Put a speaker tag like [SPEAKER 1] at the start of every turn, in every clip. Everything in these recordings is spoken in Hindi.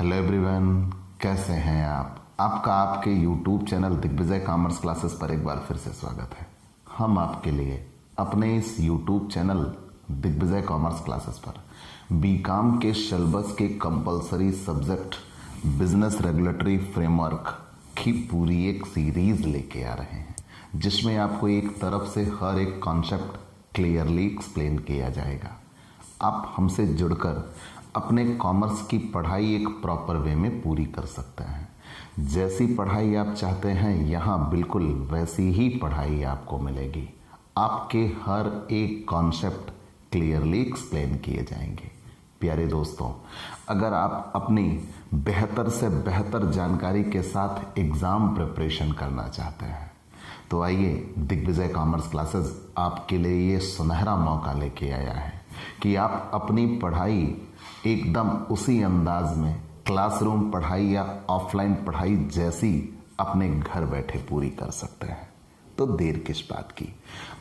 [SPEAKER 1] हेलो एवरीवन, कैसे हैं आप? आपका आपके YouTube channel Digvijay commerce classes पर एक बार फिर से स्वागत है। हम आपके लिए अपने इस YouTube channel Digvijay commerce classes पर बीकॉम के सिलेबस के compulsory subject business regulatory framework की पूरी एक सीरीज लेके आ रहे हैं, जिसमें आपको एक तरफ से हर एक कॉन्सेप्ट क्लियरली एक्सप्लेन किया जाएगा। आप हमसे जुड़कर अपने कॉमर्स की पढ़ाई एक प्रॉपर वे में पूरी कर सकते हैं। जैसी पढ़ाई आप चाहते हैं यहाँ बिल्कुल वैसी ही पढ़ाई आपको मिलेगी। आपके हर एक कॉन्सेप्ट क्लियरली एक्सप्लेन किए जाएंगे। प्यारे दोस्तों, अगर आप अपनी बेहतर से बेहतर जानकारी के साथ एग्ज़ाम प्रिपरेशन करना चाहते हैं तो आइए, दिग्विजय कॉमर्स क्लासेस आपके लिए ये सुनहरा मौका लेके आया है कि आप अपनी पढ़ाई एकदम उसी अंदाज में क्लासरूम पढ़ाई या ऑफलाइन पढ़ाई जैसी अपने घर बैठे पूरी कर सकते हैं। तो देर किस बात की?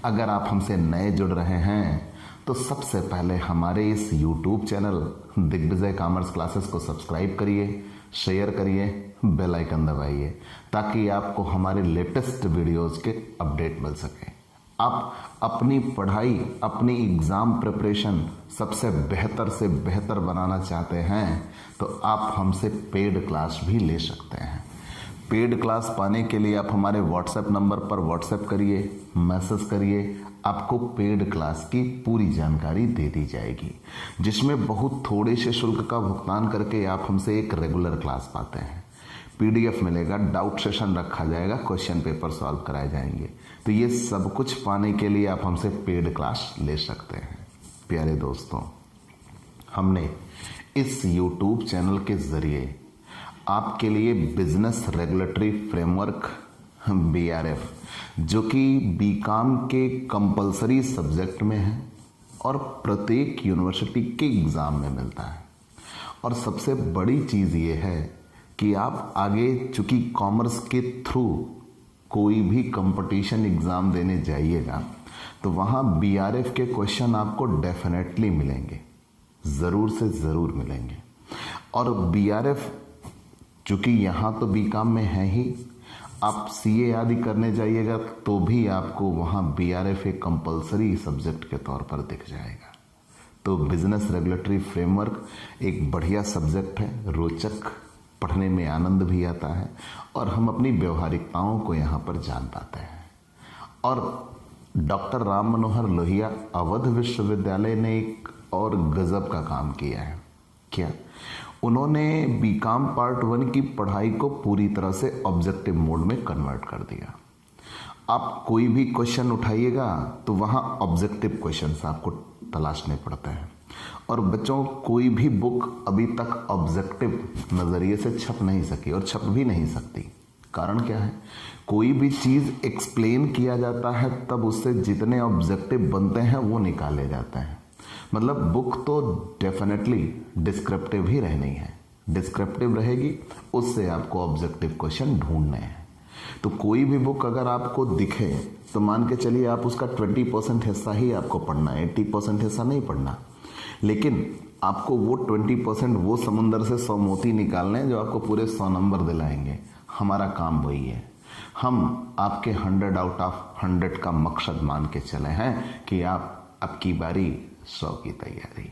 [SPEAKER 1] अगर आप हमसे नए जुड़ रहे हैं तो सबसे पहले हमारे इस YouTube channel Digvijay commerce classes को सब्सक्राइब करिए, शेयर करिए, बेल आइकन दबाइए ताकि आपको हमारे लेटेस्ट वीडियोस के अपडेट मिल सके। आप अपनी पढ़ाई, अपनी एग्ज़ाम प्रिपरेशन सबसे बेहतर से बेहतर बनाना चाहते हैं तो आप हमसे पेड क्लास भी ले सकते हैं। पेड क्लास पाने के लिए आप हमारे व्हाट्सएप नंबर पर व्हाट्सएप करिए, मैसेज करिए, आपको पेड क्लास की पूरी जानकारी दे दी जाएगी, जिसमें बहुत थोड़े से शुल्क का भुगतान करके आप हमसे एक रेगुलर क्लास पाते हैं। PDF मिलेगा, डाउट सेशन रखा जाएगा, क्वेश्चन पेपर सॉल्व कराए जाएंगे। तो ये सब कुछ पाने के लिए आप हमसे पेड क्लास ले सकते हैं। प्यारे दोस्तों, हमने इस YouTube चैनल के ज़रिए आपके लिए बिजनेस रेगुलेटरी फ्रेमवर्क BRF, जो कि बीकॉम के कंपलसरी सब्जेक्ट में है और प्रत्येक यूनिवर्सिटी के एग्ज़ाम में मिलता है। और सबसे बड़ी चीज़ ये है कि आप आगे चूंकि कॉमर्स के थ्रू कोई भी कंपटीशन एग्ज़ाम देने जाइएगा तो वहाँ BRF के क्वेश्चन आपको डेफिनेटली मिलेंगे, ज़रूर से ज़रूर मिलेंगे। और BRF चूँकि यहाँ तो बीकॉम में है ही, आप CA आदि करने जाइएगा तो भी आपको वहाँ BRF एक कंपलसरी सब्जेक्ट के तौर पर दिख जाएगा। तो बिजनेस रेगुलेटरी फ्रेमवर्क एक बढ़िया सब्जेक्ट है, रोचक, पढ़ने में आनंद भी आता है और हम अपनी व्यवहारिकताओं को यहाँ पर जान पाते हैं। और डॉक्टर राम मनोहर लोहिया अवध विश्वविद्यालय ने एक और गजब का काम किया है। क्या? उन्होंने बीकॉम पार्ट 1 की पढ़ाई को पूरी तरह से ऑब्जेक्टिव मोड में कन्वर्ट कर दिया। आप कोई भी क्वेश्चन उठाइएगा तो वहाँ ऑब्जेक्टिव क्वेश्चंस आपको तलाशने पड़ते हैं। और बच्चों, कोई भी बुक अभी तक ऑब्जेक्टिव नज़रिए से छप नहीं सकी और छप भी नहीं सकती। कारण क्या है? कोई भी चीज़ एक्सप्लेन किया जाता है तब उससे जितने ऑब्जेक्टिव बनते हैं वो निकाले जाते हैं। मतलब बुक तो डेफिनेटली डिस्क्रिप्टिव ही रहनी है, डिस्क्रिप्टिव रहेगी, उससे आपको ऑब्जेक्टिव क्वेश्चन ढूंढने हैं। तो कोई भी बुक अगर आपको दिखे तो मान के चलिए आप उसका 20% हिस्सा ही आपको पढ़ना है, 80% हिस्सा नहीं पढ़ना। लेकिन आपको वो 20% वो समुंदर से 100 मोती निकालने हैं जो आपको पूरे 100 नंबर दिलाएंगे। हमारा काम वही है। हम आपके 100 आउट ऑफ 100 का मकसद मान के चले हैं कि आप अब की बारी 100 की तैयारी।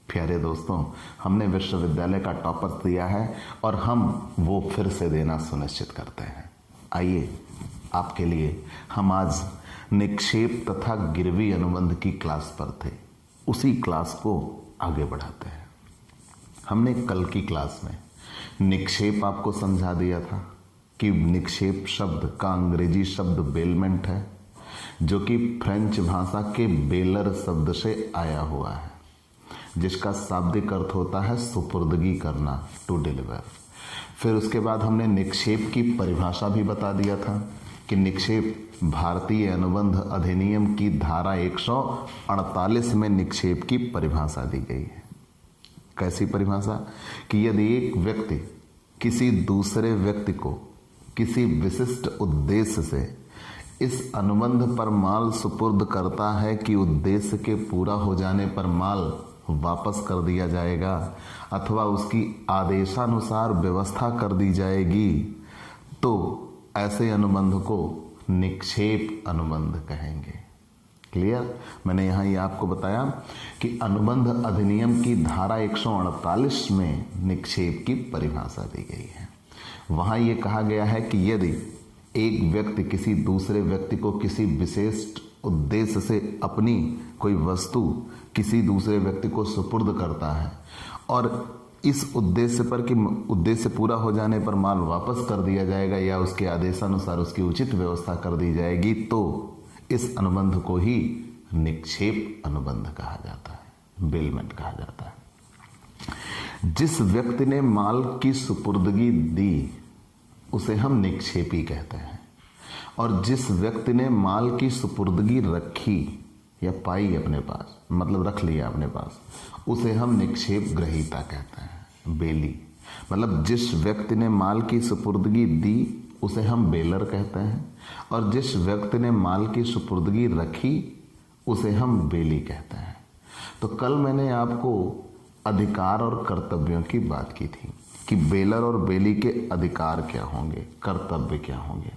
[SPEAKER 1] प्यारे दोस्तों, हमने विश्वविद्यालय का टॉपर दिया है और हम वो फिर से देना सुनिश्चित करते हैं। आइए, आपके लिए हम आज निक्षेप तथा गिरवी अनुबंध की क्लास पर थे, उसी क्लास को आगे बढ़ाते हैं। हमने कल की क्लास में निक्षेप आपको समझा दिया था कि निक्षेप शब्द का अंग्रेजी शब्द बेलमेंट है, जो कि फ्रेंच भाषा के बेलर शब्द से आया हुआ है, जिसका शाब्दिक अर्थ होता है सुपुर्दगी करना, टू डिलीवर। फिर उसके बाद हमने निक्षेप की परिभाषा भी बता दिया था कि निक्षेप भारतीय अनुबंध अधिनियम की धारा 148 में निक्षेप की परिभाषा दी गई है। कैसी परिभाषा? कि यदि एक व्यक्ति किसी दूसरे व्यक्ति को किसी विशिष्ट उद्देश्य से इस अनुबंध पर माल सुपुर्द करता है कि उद्देश्य के पूरा हो जाने पर माल वापस कर दिया जाएगा अथवा उसकी आदेशानुसार व्यवस्था कर दी जाएगी, तो ऐसे अनुबंध को निक्षेप अनुबंध कहेंगे। क्लियर? मैंने यहाँ ये आपको बताया कि अनुबंध अधिनियम की धारा 148 में निक्षेप की परिभाषा दी गई है। वहाँ ये कहा गया है कि यदि एक व्यक्ति किसी दूसरे व्यक्ति को किसी विशिष्ट उद्देश्य से अपनी कोई वस्तु किसी दूसरे व्यक्ति को सुपुर्द करता है और इस उद्देश्य पूरा हो जाने पर माल वापस कर दिया जाएगा या उसके आदेशानुसार उसकी उचित व्यवस्था कर दी जाएगी, तो इस अनुबंध को ही निक्षेप अनुबंध कहा जाता है, बेलमेंट कहा जाता है। जिस व्यक्ति ने माल की सुपुर्दगी दी उसे हम निक्षेपी कहते हैं, और जिस व्यक्ति ने माल की सुपुर्दगी रखी या पाई अपने पास, मतलब रख लिया अपने पास, उसे हम निक्षेप ग्रहीता कहते हैं, बेली। मतलब जिस व्यक्ति ने माल की सुपुर्दगी दी उसे हम बेलर कहते हैं, और जिस व्यक्ति ने माल की सुपुर्दगी रखी उसे हम बेली कहते हैं। तो कल मैंने आपको अधिकार और कर्तव्यों की बात की थी कि बेलर और बेली के अधिकार क्या होंगे, कर्तव्य क्या होंगे।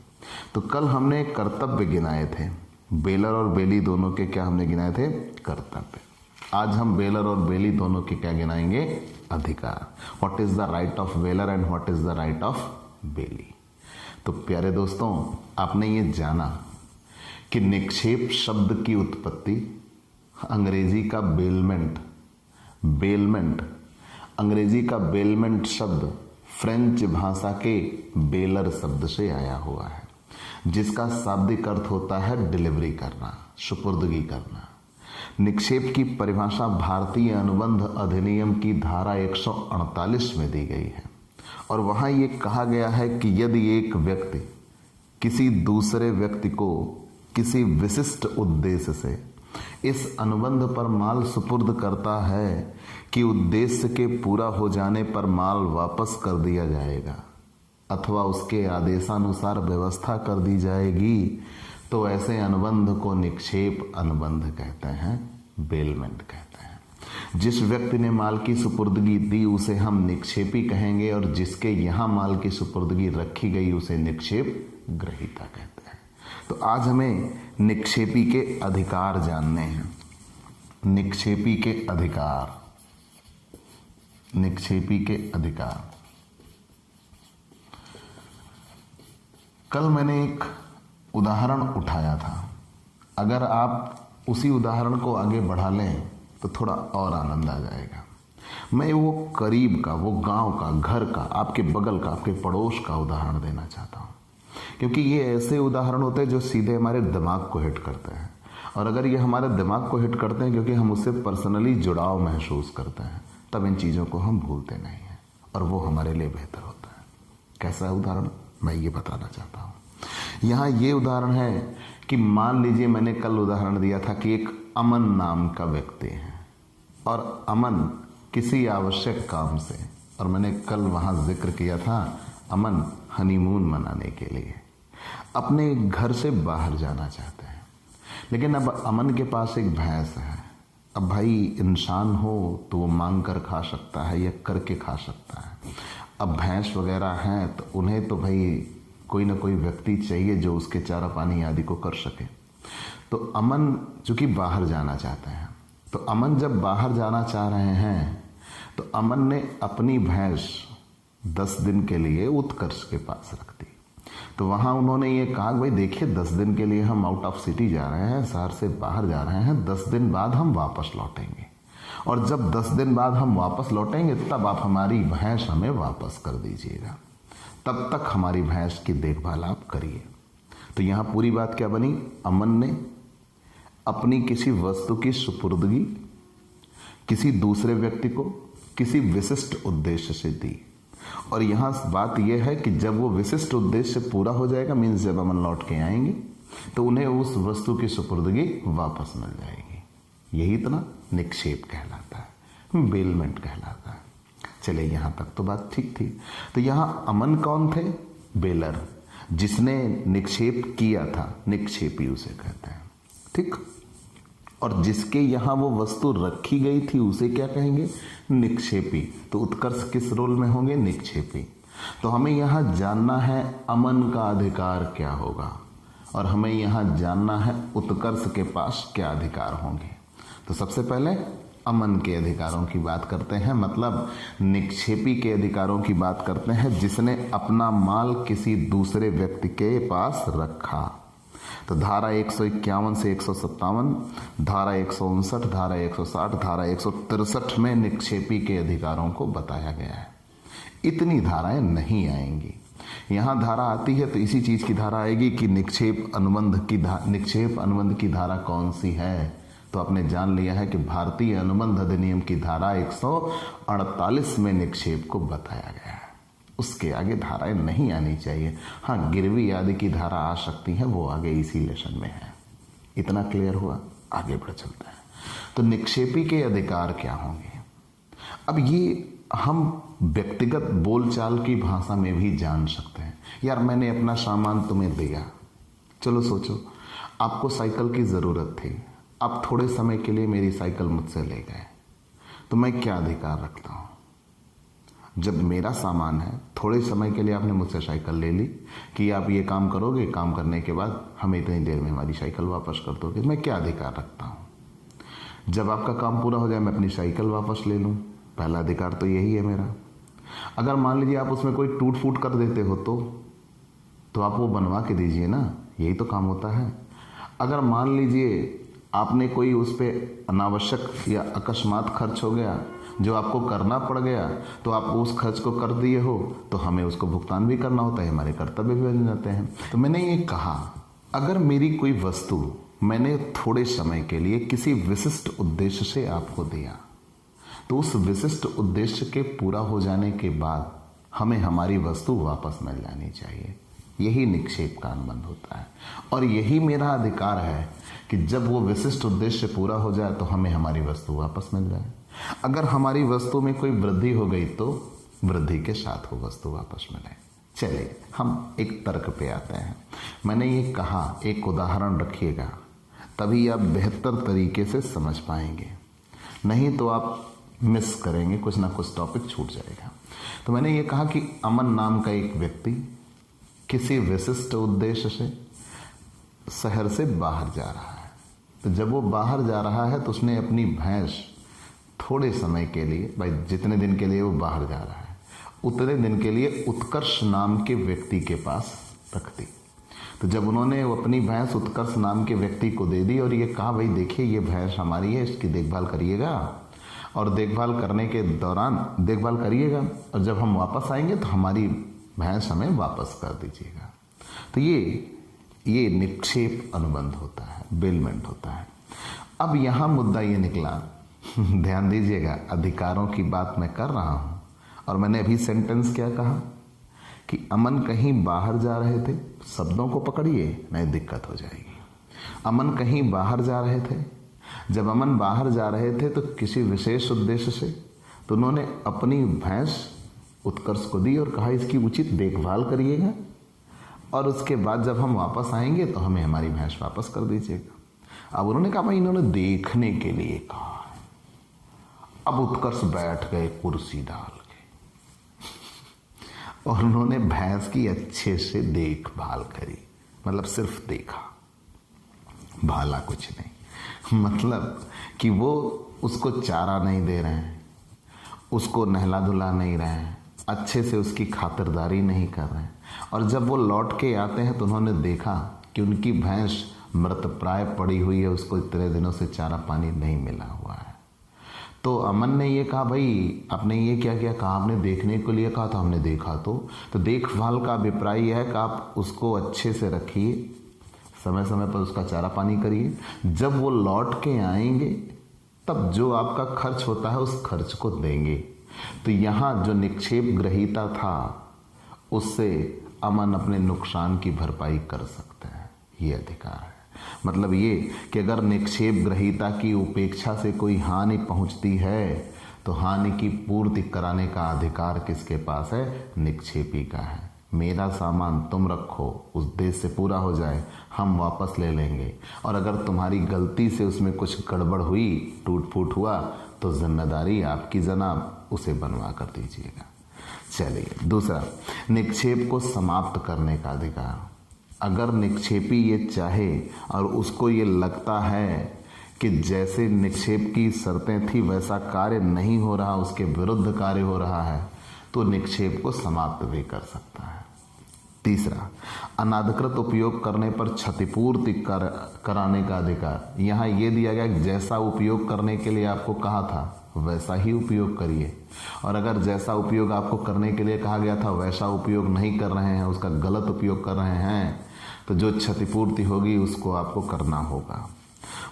[SPEAKER 1] तो कल हमने कर्तव्य गिनाए थे, बेलर और बेली दोनों के क्या हमने गिनाए थे, कर्तव्य। आज हम बेलर और बेली दोनों के क्या गिनाएंगे, अधिकार। What is the right of baler and what is the right of belly. तो प्यारे दोस्तों, आपने ये जाना कि निक्षेप शब्द की उत्पत्ति अंग्रेजी का बेलमेंट अंग्रेजी का बेलमेंट शब्द फ्रेंच भाषा के बेलर शब्द से आया हुआ है, जिसका शाब्दिक अर्थ होता है डिलीवरी करना, सुपुर्दगी करना। निक्षेप की परिभाषा भारतीय अनुबंध अधिनियम की धारा 148 में दी गई है, और वहां ये कहा गया है कि यदि एक व्यक्ति किसी दूसरे व्यक्ति को किसी विशिष्ट उद्देश्य से इस अनुबंध पर माल सुपुर्द करता है कि उद्देश्य के पूरा हो जाने पर माल वापस कर दिया जाएगा अथवा उसके आदेशानुसार व्यवस्था कर दी जाएगी, तो ऐसे अनुबंध को निक्षेप अनुबंध कहते हैं, बेलमेंट कहते हैं। जिस व्यक्ति ने माल की सुपुर्दगी दी उसे हम निक्षेपी कहेंगे, और जिसके यहाँ माल की सुपुर्दगी रखी गई उसे निक्षेप ग्रहीता कहते हैं। तो आज हमें निक्षेपी के अधिकार जानने हैं। निक्षेपी के अधिकार, निक्षेपी के अधिकार। कल मैंने एक उदाहरण उठाया था, अगर आप उसी उदाहरण को आगे बढ़ा लें तो थोड़ा और आनंद आ जाएगा। मैं वो करीब का, वो गांव का, घर का, आपके बगल का, आपके पड़ोस का उदाहरण देना चाहता हूँ, क्योंकि ये ऐसे उदाहरण होते हैं जो सीधे हमारे दिमाग को हिट करते हैं। और अगर ये हमारे दिमाग को हिट करते हैं क्योंकि हम उससे पर्सनली जुड़ाव महसूस करते हैं, तब इन चीज़ों को हम भूलते नहीं हैं और वो हमारे लिए बेहतर होता है। कैसा उदाहरण, मैं ये बताना चाहता हूँ। यहाँ ये उदाहरण है कि मान लीजिए मैंने कल उदाहरण दिया था कि एक अमन नाम का व्यक्ति है और अमन किसी आवश्यक काम से, और मैंने कल वहाँ जिक्र किया था अमन हनीमून मनाने के लिए अपने घर से बाहर जाना चाहते हैं। लेकिन अब अमन के पास एक भैंस है। अब भाई इंसान हो तो वो मांग कर खा सकता है या करके खा सकता है। अब भैंस वगैरह हैं तो उन्हें तो भाई कोई ना कोई व्यक्ति चाहिए जो उसके चारा पानी आदि को कर सके। तो अमन चूंकि बाहर जाना चाहते हैं, तो अमन जब बाहर जाना चाह रहे हैं तो अमन ने अपनी भैंस 10 दिन के लिए उत्कर्ष के पास रख दी। तो वहाँ उन्होंने ये कहा भाई देखिए 10 दिन के लिए हम आउट ऑफ सिटी जा रहे हैं, शहर से बाहर जा रहे हैं, 10 दिन बाद हम वापस लौटेंगे, और जब 10 दिन बाद हम वापस लौटेंगे तब आप हमारी भैंस हमें वापस कर दीजिएगा, तब तक हमारी भैंस की देखभाल आप करिए। तो यहाँ पूरी बात क्या बनी, अमन ने अपनी किसी वस्तु की सुपुर्दगी किसी दूसरे व्यक्ति को किसी विशिष्ट उद्देश्य से दी, और यहाँ बात यह है कि जब वो विशिष्ट उद्देश्य पूरा हो जाएगा, मीन्स जब अमन लौट के आएंगे तो उन्हें उस वस्तु की सुपुर्दगी वापस मिल जाएगी। यही इतना निक्षेप कहलाता है, बेलमेंट कहलाता है। चले यहाँ तक तो बात ठीक थी। तो यहाँ अमन कौन थे, बेलर, जिसने निक्षेप किया था, निक्षेपी उसे कहते हैं। ठीक। और जिसके यहाँ वो वस्तु रखी गई थी उसे क्या कहेंगे? निक्षेपी। तो उत्कर्ष किस रोल में होंगे? निक्षेपी। तो हमें यहाँ जानना है अमन का अधिकार क्या होगा, और हमें यहाँ जानना है उत्कर्ष के पास क्या अधिकार होंगे। तो सबसे पहले अमन के अधिकारों की बात करते हैं, मतलब निक्षेपी के अधिकारों की बात करते हैं, जिसने अपना माल किसी दूसरे व्यक्ति के पास रखा। तो धारा 151 से 157, धारा 159, धारा 160, धारा 163 में निक्षेपी के अधिकारों को बताया गया है। इतनी धाराएं नहीं आएंगी। यहाँ धारा आती है तो इसी चीज की धारा आएगी कि निक्षेप अनुबंध की धारा कौन सी है। तो आपने जान लिया है कि भारतीय अनुबंध अधिनियम की धारा 148 में निक्षेप को बताया गया है। उसके आगे धाराएं नहीं आनी चाहिए। हाँ, गिरवी आदि की धारा आ सकती है, वो आगे इसी लेशन में है। इतना क्लियर हुआ? आगे बढ़ चलते हैं। तो निक्षेपी के अधिकार क्या होंगे? अब ये हम व्यक्तिगत बोलचाल की भाषा में भी जान सकते हैं। यार, मैंने अपना सामान तुम्हें दिया, चलो सोचो, आपको साइकिल की जरूरत थी, आप थोड़े समय के लिए मेरी साइकिल मुझसे ले गए, तो मैं क्या अधिकार रखता हूं? जब मेरा सामान है, थोड़े समय के लिए आपने मुझसे साइकिल ले ली कि आप ये काम करोगे, काम करने के बाद हमें इतनी देर में हमारी साइकिल वापस कर दोगे, मैं क्या अधिकार रखता हूं? जब आपका काम पूरा हो जाए मैं अपनी साइकिल वापस ले लूं, पहला अधिकार तो यही है मेरा। अगर मान लीजिए आप उसमें कोई टूट फूट कर देते हो तो आप वो बनवा के दीजिए ना, यही तो काम होता है। अगर मान लीजिए आपने कोई उस पर अनावश्यक या अकस्मात खर्च हो गया जो आपको करना पड़ गया, तो आप उस खर्च को कर दिए हो तो हमें उसको भुगतान भी करना होता है, हमारे कर्तव्य भी बन जाते हैं। तो मैंने ये कहा, अगर मेरी कोई वस्तु मैंने थोड़े समय के लिए किसी विशिष्ट उद्देश्य से आपको दिया, तो उस विशिष्ट उद्देश्य के पूरा हो जाने के बाद हमें हमारी वस्तु वापस मिल जानी चाहिए। यही निक्षेप का अनुबंध होता है, और यही मेरा अधिकार है कि जब वो विशिष्ट उद्देश्य पूरा हो जाए तो हमें हमारी वस्तु वापस मिल जाए। अगर हमारी वस्तु में कोई वृद्धि हो गई तो वृद्धि के साथ वो वस्तु वापस मिले। चलिए हम एक तर्क पे आते हैं। मैंने ये कहा, एक उदाहरण रखिएगा, तभी आप बेहतर तरीके से समझ पाएंगे, नहीं तो आप मिस करेंगे, कुछ ना कुछ टॉपिक छूट जाएगा। तो मैंने ये कहा कि अमन नाम का एक व्यक्ति किसी विशिष्ट उद्देश्य से शहर से बाहर जा रहा है। तो जब वो बाहर जा रहा है तो उसने अपनी भैंस थोड़े समय के लिए, भाई जितने दिन के लिए वो बाहर जा रहा है उतने दिन के लिए उत्कर्ष नाम के व्यक्ति के पास रख दी। तो जब उन्होंने वो अपनी भैंस उत्कर्ष नाम के व्यक्ति को दे दी और ये कहा, भाई देखिए ये भैंस हमारी है, इसकी देखभाल करिएगा, और देखभाल करने के दौरान देखभाल करिएगा, और जब हम वापस आएंगे तो हमारी भैंस हमें वापस कर दीजिएगा। तो ये निक्षेप अनुबंध होता है, बेलमेंट होता है। अब यहाँ मुद्दा ये निकला, ध्यान दीजिएगा, अधिकारों की बात मैं कर रहा हूँ, और मैंने अभी सेंटेंस क्या कहा कि अमन कहीं बाहर जा रहे थे। शब्दों को पकड़िए, नहीं दिक्कत हो जाएगी। अमन कहीं बाहर जा रहे थे। जब अमन बाहर जा रहे थे तो किसी विशेष उद्देश्य से, तो उन्होंने अपनी भैंस उत्कर्ष को दी और कहा इसकी उचित देखभाल करिएगा, और उसके बाद जब हम वापस आएंगे तो हमें हमारी भैंस वापस कर दीजिएगा। अब उन्होंने कहा, भाई इन्होंने देखने के लिए कहा। अब उत्कर्ष बैठ गए कुर्सी डाल के और उन्होंने भैंस की अच्छे से देखभाल करी, मतलब सिर्फ देखा, भाला कुछ नहीं। मतलब कि वो उसको चारा नहीं दे रहे हैं, उसको नहला धुला नहीं रहे हैं, अच्छे से उसकी खातिरदारी नहीं कर रहे हैं, और जब वो लौट के आते हैं तो उन्होंने देखा कि उनकी भैंस मृतप्राय पड़ी हुई है, उसको इतने दिनों से चारा पानी नहीं मिला हुआ है। तो अमन ने ये कहा, भाई आपने ये क्या क्या कहा, आपने देखने के लिए कहा था, हमने देखा। तो देखभाल का अभिप्राय यह है कि आप उसको अच्छे से रखिए, समय समय पर उसका चारा पानी करिए। जब वो लौट के आएंगे तब जो आपका खर्च होता है उस खर्च को देंगे। तो यहाँ जो निक्षेप ग्रहीता था उससे अमन अपने नुकसान की भरपाई कर सकते हैं, ये अधिकार है। मतलब ये कि अगर निक्षेप ग्रहीता की उपेक्षा से कोई हानि पहुंचती है तो हानि की पूर्ति कराने का अधिकार किसके पास है? निक्षेपी का है। मेरा सामान तुम रखो, उस देश से पूरा हो जाए, हम वापस ले लेंगे, और अगर तुम्हारी गलती से उसमें कुछ गड़बड़ हुई, टूट फूट हुआ, तो जिम्मेदारी आपकी जनाब, उसे बनवा कर दीजिएगा। चलिए दूसरा, निक्षेप को समाप्त करने का अधिकार। अगर निक्षेपी ये चाहे और उसको ये लगता है कि जैसे निक्षेप की शर्तें थी वैसा कार्य नहीं हो रहा, उसके विरुद्ध कार्य हो रहा है, तो निक्षेप को समाप्त भी कर सकता है। तीसरा, अनाधिकृत उपयोग करने पर क्षतिपूर्ति कराने का अधिकार। यहाँ ये दिया गया कि जैसा उपयोग करने के लिए आपको कहा था वैसा ही उपयोग करिए, और अगर जैसा उपयोग आपको करने के लिए कहा गया था वैसा उपयोग नहीं कर रहे हैं, उसका गलत उपयोग कर रहे हैं, तो जो क्षतिपूर्ति होगी उसको आपको करना होगा।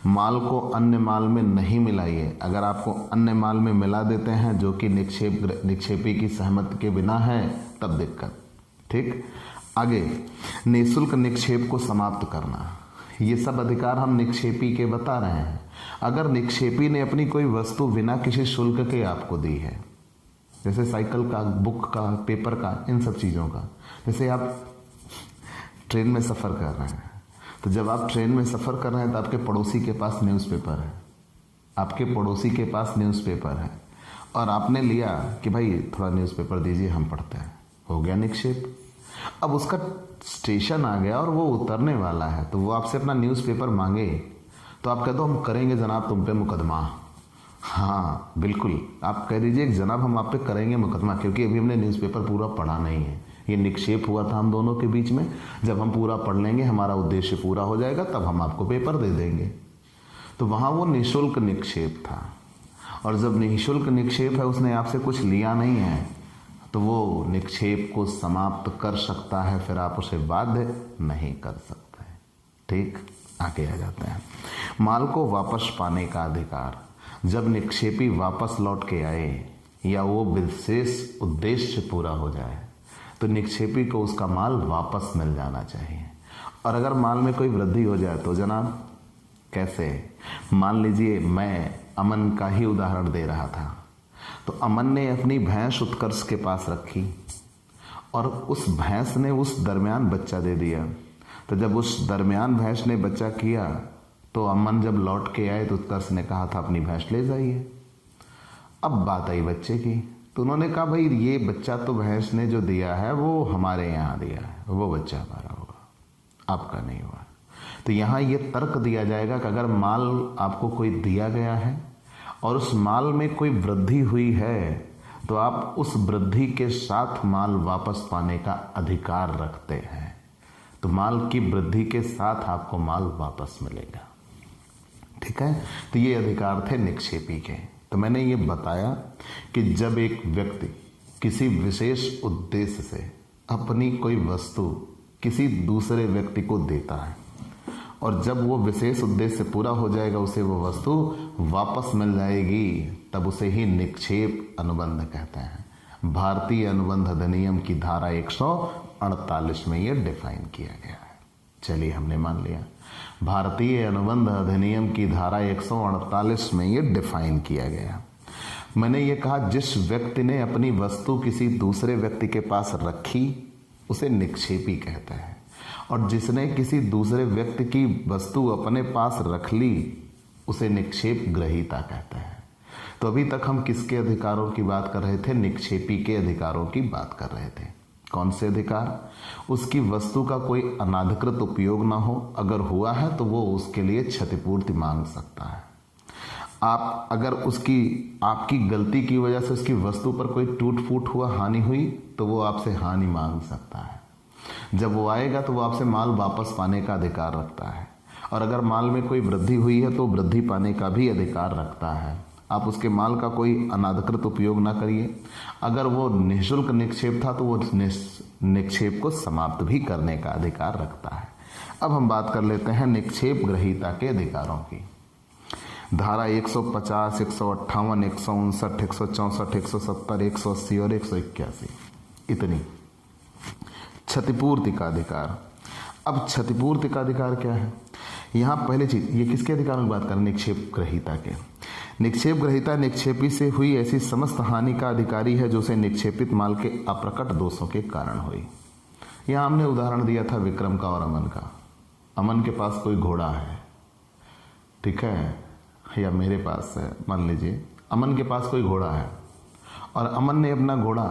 [SPEAKER 1] माल को अन्य माल में नहीं मिलाइए। अगर आपको अन्य माल में मिला देते हैं जो कि निक्षेपी की सहमति के बिना है, तब दिक्कत। ठीक, आगे, निःशुल्क निक्षेप को समाप्त करना। ये सब अधिकार हम निक्षेपी के बता रहे हैं। अगर निक्षेपी ने अपनी कोई वस्तु बिना किसी शुल्क के आपको दी है, जैसे साइकिल का, बुक का, पेपर का, इन सब चीज़ों का, जैसे आप ट्रेन में सफ़र कर रहे हैं, तो जब आप ट्रेन में सफ़र कर रहे हैं तो आपके पड़ोसी के पास न्यूज़पेपर है, आपके पड़ोसी के पास न्यूज़पेपर है, और आपने लिया कि भाई थोड़ा न्यूज़पेपर दीजिए, हम पढ़ते हैं, हो गया निक्षेप। अब उसका स्टेशन आ गया और वो उतरने वाला है, तो वो आपसे अपना न्यूज़पेपर मांगे, तो आप कह दो हम करेंगे जनाब तुम पे मुकदमा। हाँ बिल्कुल, आप कह दीजिए कि जनाब हम आप पे करेंगे मुकदमा, क्योंकि अभी हमने न्यूज़पेपर पूरा पढ़ा नहीं है, ये निक्षेप हुआ था हम दोनों के बीच में, जब हम पूरा पढ़ लेंगे, हमारा उद्देश्य पूरा हो जाएगा, तब हम आपको पेपर दे देंगे। तो वहाँ वो निःशुल्क निक्षेप था, और जब निःशुल्क निक्षेप है, उसने आपसे कुछ लिया नहीं है, तो वो निक्षेप को समाप्त कर सकता है, फिर आप उसे बाध्य नहीं कर सकते। ठीक, आगे आ जाते हैं। माल को वापस पाने का अधिकार। जब निक्षेपी वापस लौट के आए या वो विशेष उद्देश्य पूरा हो जाए, तो निक्षेपी को उसका माल वापस मिल जाना चाहिए। और अगर माल में कोई वृद्धि हो जाए तो जनाब कैसे? मान लीजिए मैं अमन का ही उदाहरण दे रहा था, तो अमन ने अपनी भैंस उत्कर्ष के पास रखी और उस भैंस ने उस दरमियान बच्चा दे दिया। तो जब उस दरमियान भैंस ने बच्चा किया, तो अमन जब लौट के आए तो उत्कर्ष ने कहा था अपनी भैंस ले जाइए। अब बात आई बच्चे की, तो उन्होंने कहा भाई ये बच्चा तो भैंस ने जो दिया है वो हमारे यहाँ दिया है, वो बच्चा हमारा होगा, आपका नहीं हुआ। तो यहाँ ये तर्क दिया जाएगा कि अगर माल आपको कोई दिया गया है और उस माल में कोई वृद्धि हुई है, तो आप उस वृद्धि के साथ माल वापस पाने का अधिकार रखते हैं। तो माल की वृद्धि के साथ आपको माल वापस मिलेगा। ठीक है, तो ये अधिकार थे निक्षेपी के। तो मैंने ये बताया कि जब एक व्यक्ति किसी विशेष उद्देश्य से अपनी कोई वस्तु किसी दूसरे व्यक्ति को देता है और जब वो विशेष उद्देश्य पूरा हो जाएगा, उसे वो वस्तु वापस मिल जाएगी, तब उसे ही निक्षेप अनुबंध कहते हैं। भारतीय अनुबंध अधिनियम की धारा 148 में ये डिफाइन किया गया है। चलिए हमने मान लिया, भारतीय अनुबंध अधिनियम की धारा 148 में ये डिफाइन किया गया। मैंने ये कहा जिस व्यक्ति ने अपनी वस्तु किसी दूसरे व्यक्ति के पास रखी उसे निक्षेपी कहते हैं, और जिसने किसी दूसरे व्यक्ति की वस्तु अपने पास रख ली उसे निक्षेप ग्रहीता कहते हैं। तो अभी तक हम किसके अधिकारों की बात कर रहे थे? निक्षेपी के अधिकारों की बात कर रहे थे। कौन से अधिकार? उसकी वस्तु का कोई अनाधिकृत उपयोग ना हो, अगर हुआ है तो वो उसके लिए क्षतिपूर्ति मांग सकता है। आप अगर आपकी गलती की वजह से उसकी वस्तु पर कोई टूट फूट हुआ, हानि हुई, तो वो आपसे हानि मांग सकता है। जब वो आएगा तो वो आपसे माल वापस पाने का अधिकार रखता है, और अगर माल में कोई वृद्धि हुई है तो वृद्धि पाने का भी अधिकार रखता है। आप उसके माल का कोई अनाधिकृत उपयोग ना करिए। अगर वो निःशुल्क निक्षेप था तो वो निक्षेप को समाप्त भी करने का अधिकार रखता है। अब हम बात कर लेते हैं निक्षेप ग्रहीता के अधिकारों की। धारा 150, 158, 159, 164, 170, 180 और 181, इतनी। क्षतिपूर्ति का अधिकार। अब क्षतिपूर्ति का अधिकार क्या है? यहाँ पहले चीज, ये किसके अधिकारों की बात करें? निक्षेप ग्रहीता के। निक्षेप ग्रहीता निक्षेपी से हुई ऐसी समस्त हानि का अधिकारी है जो उसे निक्षेपित माल के अप्रकट दोषों के कारण हुई। यहां हमने उदाहरण दिया था विक्रम का और अमन का। अमन के पास कोई घोड़ा है, ठीक है, या मेरे पास है, मान लीजिए अमन के पास कोई घोड़ा है और अमन ने अपना घोड़ा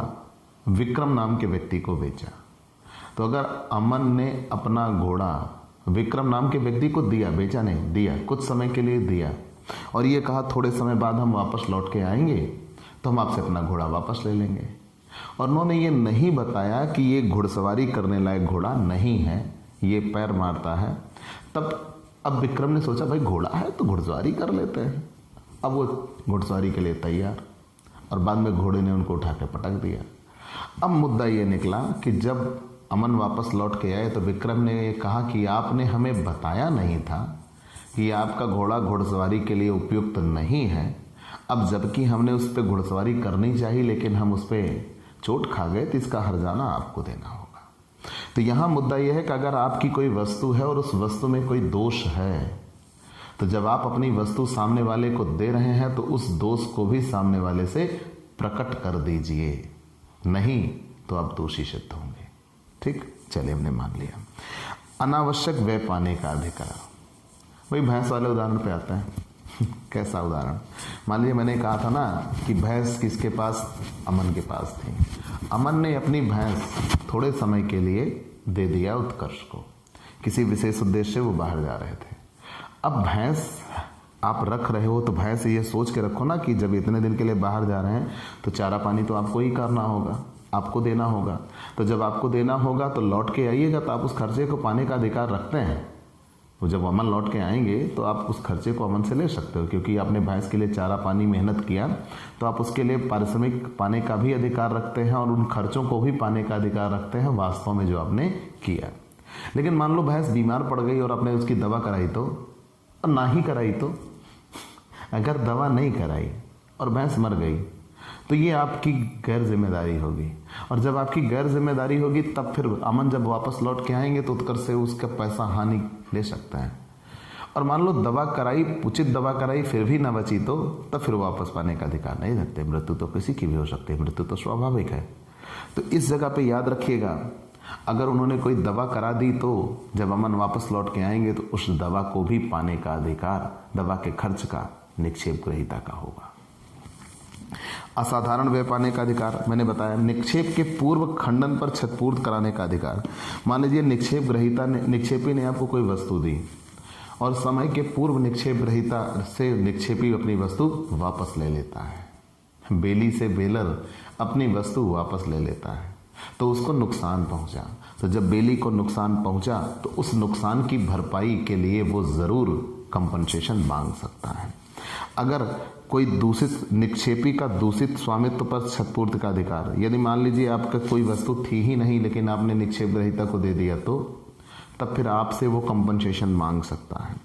[SPEAKER 1] विक्रम नाम के व्यक्ति को बेचा। तो अगर अमन ने अपना घोड़ा विक्रम नाम के व्यक्ति को दिया, बेचा नहीं, दिया, कुछ समय के लिए दिया, और ये कहा थोड़े समय बाद हम वापस लौट के आएंगे तो हम आपसे अपना घोड़ा वापस ले लेंगे, और उन्होंने ये नहीं बताया कि ये घुड़सवारी करने लायक घोड़ा नहीं है, ये पैर मारता है, तब अब विक्रम ने सोचा भाई घोड़ा है तो घुड़सवारी कर लेते हैं। अब वो घुड़सवारी के लिए तैयार, और बाद में घोड़े ने उनको उठा के पटक दिया। अब मुद्दा ये निकला कि जब अमन वापस लौट के आए तो विक्रम ने ये कहा कि आपने हमें बताया नहीं था कि आपका घोड़ा घुड़सवारी के लिए उपयुक्त नहीं है। अब जबकि हमने उस पर घुड़सवारी करनी चाहिए लेकिन हम उस पर चोट खा गए, तो इसका हर्जाना आपको देना होगा। तो यहाँ मुद्दा यह है कि अगर आपकी कोई वस्तु है और उस वस्तु में कोई दोष है, तो जब आप अपनी वस्तु सामने वाले को दे रहे हैं तो उस दोष को भी सामने वाले से प्रकट कर दीजिए, नहीं तो आप दोषी सिद्ध होंगे। ठीक, चलिए हमने मान लिया। अनावश्यक व्यय पाने का अधिकार, वही भैंस वाले उदाहरण पे आता है। कैसा उदाहरण? मान लीजिए मैंने कहा था ना कि भैंस किसके पास? अमन के पास थी। अमन ने अपनी भैंस थोड़े समय के लिए दे दिया उत्कर्ष को, किसी विशेष उद्देश्य से वो बाहर जा रहे थे। अब भैंस आप रख रहे हो तो भैंस ये सोच के रखो ना कि जब इतने दिन के लिए बाहर जा रहे हैं तो चारा पानी तो आपको ही करना होगा, आपको देना होगा। तो जब आपको देना होगा तो लौट के आइएगा तो आप उस खर्चे को पाने का अधिकार रखते हैं। वो जब अमन लौट के आएंगे तो आप उस खर्चे को अमन से ले सकते हो, क्योंकि आपने भैंस के लिए चारा पानी मेहनत किया, तो आप उसके लिए पारिश्रमिक पाने का भी अधिकार रखते हैं और उन खर्चों को भी पाने का अधिकार रखते हैं वास्तव में जो आपने किया। लेकिन मान लो भैंस बीमार पड़ गई और आपने उसकी दवा कराई तो, और ना ही कराई तो, अगर दवा नहीं कराई और भैंस मर गई तो ये आपकी गैर जिम्मेदारी होगी, और जब आपकी गैर जिम्मेदारी होगी तब फिर अमन जब वापस लौट के आएंगे तो उत्कर्ष से उसका पैसा हानि ले सकते हैं। और मान लो दवा कराई, उचित दवा कराई, फिर भी ना बची तो तब फिर वापस पाने का अधिकार नहीं रखते। मृत्यु तो किसी की भी हो सकती है, मृत्यु तो स्वाभाविक है। तो इस जगह पे याद रखिएगा, अगर उन्होंने कोई दवा करा दी तो जब अमन वापस लौट के आएंगे तो उस दवा को भी पाने का अधिकार दवा के खर्च का निक्षेप ग्रहीता का होगा। असाधारण व्यय पाने का अधिकार मैंने बताया। निक्षेप के पूर्व खंडन पर क्षतिपूर्ति कराने का अधिकार। मान लीजिए निक्षेप ग्रहीता ने, निक्षेपी ने आपको कोई वस्तु दी और समय के पूर्व निक्षेप ग्रहीता से निक्षेपी अपनी वस्तु वापस ले लेता है। बेली से बेलर अपनी वस्तु वापस ले लेता है तो उसको नुकसान पहुंचा। तो जब बेली को नुकसान पहुंचा तो उस नुकसान की भरपाई के लिए वो जरूर कंपनसेशन मांग सकता है। अगर कोई दूषित निक्षेपी का दूषित स्वामित्व पर क्षतिपूर्ति का अधिकार, यदि मान लीजिए आपका कोई वस्तु थी ही नहीं लेकिन आपने निक्षेप ग्रहीता को दे दिया तो तब फिर आपसे वो कंपनसेशन मांग सकता है।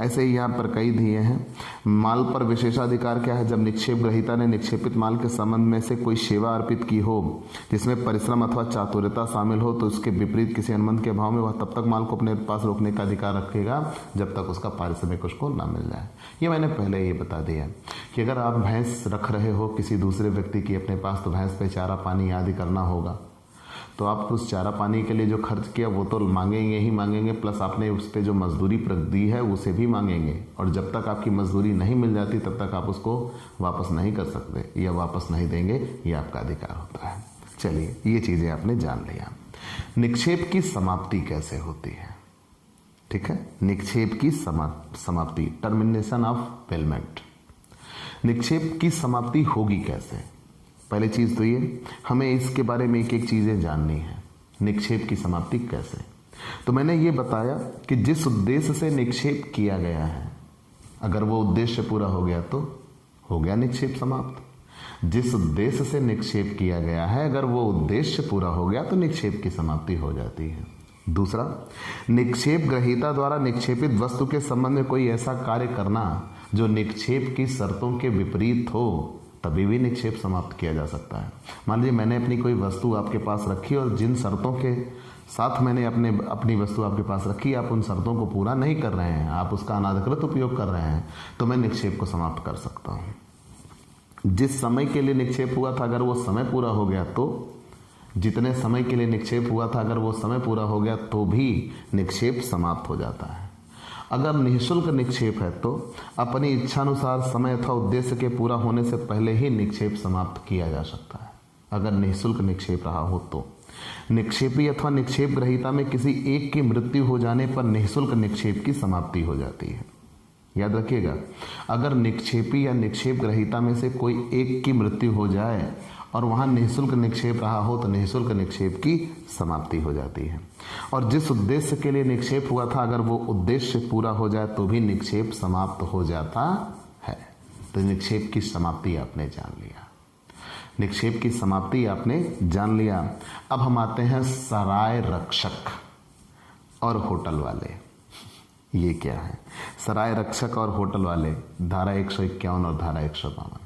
[SPEAKER 1] ऐसे ही यहाँ पर कई दिए हैं। माल पर विशेषाधिकार क्या है? जब निक्षेप ग्रहीता ने निक्षेपित माल के संबंध में से कोई सेवा अर्पित की हो जिसमें परिश्रम अथवा चातुर्यता शामिल हो तो उसके विपरीत किसी अनुबंध के अभाव में वह तब तक माल को अपने पास रोकने का अधिकार रखेगा जब तक उसका पारिश्रमिक उसको ना मिल जाए। ये मैंने पहले ये बता दिया कि अगर आप भैंस रख रहे हो किसी दूसरे व्यक्ति की अपने पास तो भैंस पे चारा पानी आदि करना होगा, तो आप उस चारा पानी के लिए जो खर्च किया वो तो मांगेंगे ही मांगेंगे, प्लस आपने उस पर जो मजदूरी दी है उसे भी मांगेंगे, और जब तक आपकी मजदूरी नहीं मिल जाती तब तक आप उसको वापस नहीं कर सकते या वापस नहीं देंगे, ये आपका अधिकार होता है। चलिए ये चीज़ें आपने जान लिया। निक्षेप की समाप्ति कैसे होती है? ठीक है, निक्षेप की समाप्ति, टर्मिनेशन ऑफ पेमेंट। निक्षेप की समाप्ति होगी कैसे? पहली चीज़ तो ये हमें इसके बारे में एक एक चीज़ें जाननी है। निक्षेप की समाप्ति कैसे? तो मैंने ये बताया कि जिस उद्देश्य से निक्षेप किया गया है अगर वो उद्देश्य पूरा हो गया तो हो गया निक्षेप समाप्त। जिस उद्देश्य से निक्षेप किया गया है अगर वो उद्देश्य पूरा हो गया तो निक्षेप की समाप्ति हो जाती है। दूसरा, निक्षेप ग्रहीता द्वारा निक्षेपित वस्तु के संबंध में कोई ऐसा कार्य करना जो निक्षेप की शर्तों के विपरीत हो तभी भी निक्षेप समाप्त किया जा सकता है। मान लीजिए मैंने अपनी कोई वस्तु आपके पास रखी और जिन शर्तों के साथ मैंने अपनी वस्तु आपके पास रखी आप उन शर्तों को पूरा नहीं कर रहे हैं, आप उसका अनाधिकृत उपयोग कर रहे हैं, तो मैं निक्षेप को समाप्त कर सकता हूँ। जिस समय के लिए निक्षेप हुआ था अगर वो समय पूरा हो गया तो जितने समय के लिए निक्षेप हुआ था, अगर वो समय पूरा हो गया तो भी निक्षेप समाप्त हो जाता है। अगर निःशुल्क निक्षेप है तो अपनी इच्छानुसार समय अथवा उद्देश्य के पूरा होने से पहले ही निक्षेप समाप्त किया जा सकता है। अगर निःशुल्क निक्षेप रहा हो तो निक्षेपी अथवा निक्षेप ग्रहीता में किसी एक की मृत्यु हो जाने पर निःशुल्क निक्षेप की समाप्ति हो जाती है। याद रखिएगा, अगर निक्षेपी या निक्षेप ग्रहीता में से कोई एक की मृत्यु हो जाए और वहां निःशुल्क निक्षेप रहा हो तो निःशुल्क निक्षेप की समाप्ति हो जाती है। और जिस उद्देश्य के लिए निक्षेप हुआ था, अगर वो उद्देश्य पूरा हो जाए तो भी निक्षेप समाप्त हो जाता है। तो निक्षेप की समाप्ति आपने जान लिया, निक्षेप की समाप्ति आपने जान लिया। अब हम आते हैं सराय रक्षक और होटल वाले। ये क्या है? सराय रक्षक और होटल वाले, धारा 151 और धारा 152।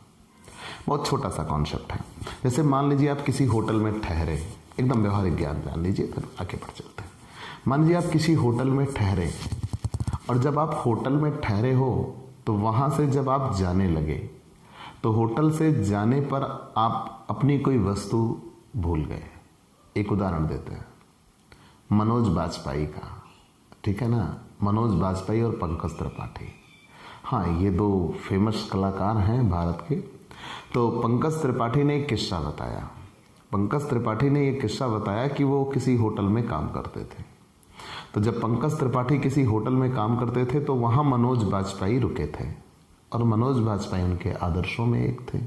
[SPEAKER 1] बहुत छोटा सा कॉन्सेप्ट है। जैसे मान लीजिए आप किसी होटल में ठहरे, एकदम व्यवहारिक ज्ञान जान लीजिए, फिर आगे बढ़ चलते हैं। मान लीजिए आप किसी होटल में ठहरे, और जब आप होटल में ठहरे हो तो वहां से जब आप जाने लगे तो होटल से जाने पर आप अपनी कोई वस्तु भूल गए। एक उदाहरण देते हैं, मनोज बाजपेयी का, ठीक है ना, मनोज बाजपेयी और पंकज त्रिपाठी। हाँ, ये दो फेमस कलाकार हैं भारत के। तो पंकज त्रिपाठी ने एक किस्सा बताया। पंकज त्रिपाठी ने एक किस्सा बताया कि वो किसी होटल में काम करते थे। तो जब पंकज त्रिपाठी किसी होटल में काम करते थे तो वहाँ मनोज बाजपेयी रुके थे, और मनोज बाजपेयी उनके आदर्शों में एक थे।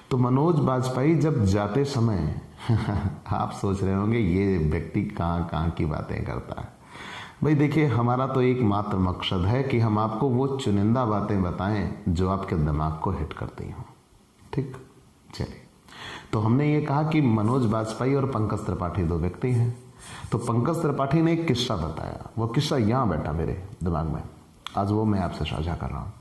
[SPEAKER 1] तो मनोज बाजपेयी जब जाते समय आप सोच रहे होंगे ये व्यक्ति कहाँ की बातें करता है। भाई देखिए, हमारा तो एकमात्र मकसद है कि हम आपको वो चुनिंदा बातें बताएं जो आपके दिमाग को हिट करती हों। ठीक, चलिए। तो हमने ये कहा कि मनोज बाजपेयी और पंकज त्रिपाठी दो व्यक्ति हैं। तो पंकज त्रिपाठी ने एक किस्सा बताया, वो किस्सा यहाँ बैठा मेरे दिमाग में, आज वो मैं आपसे साझा कर रहा हूँ।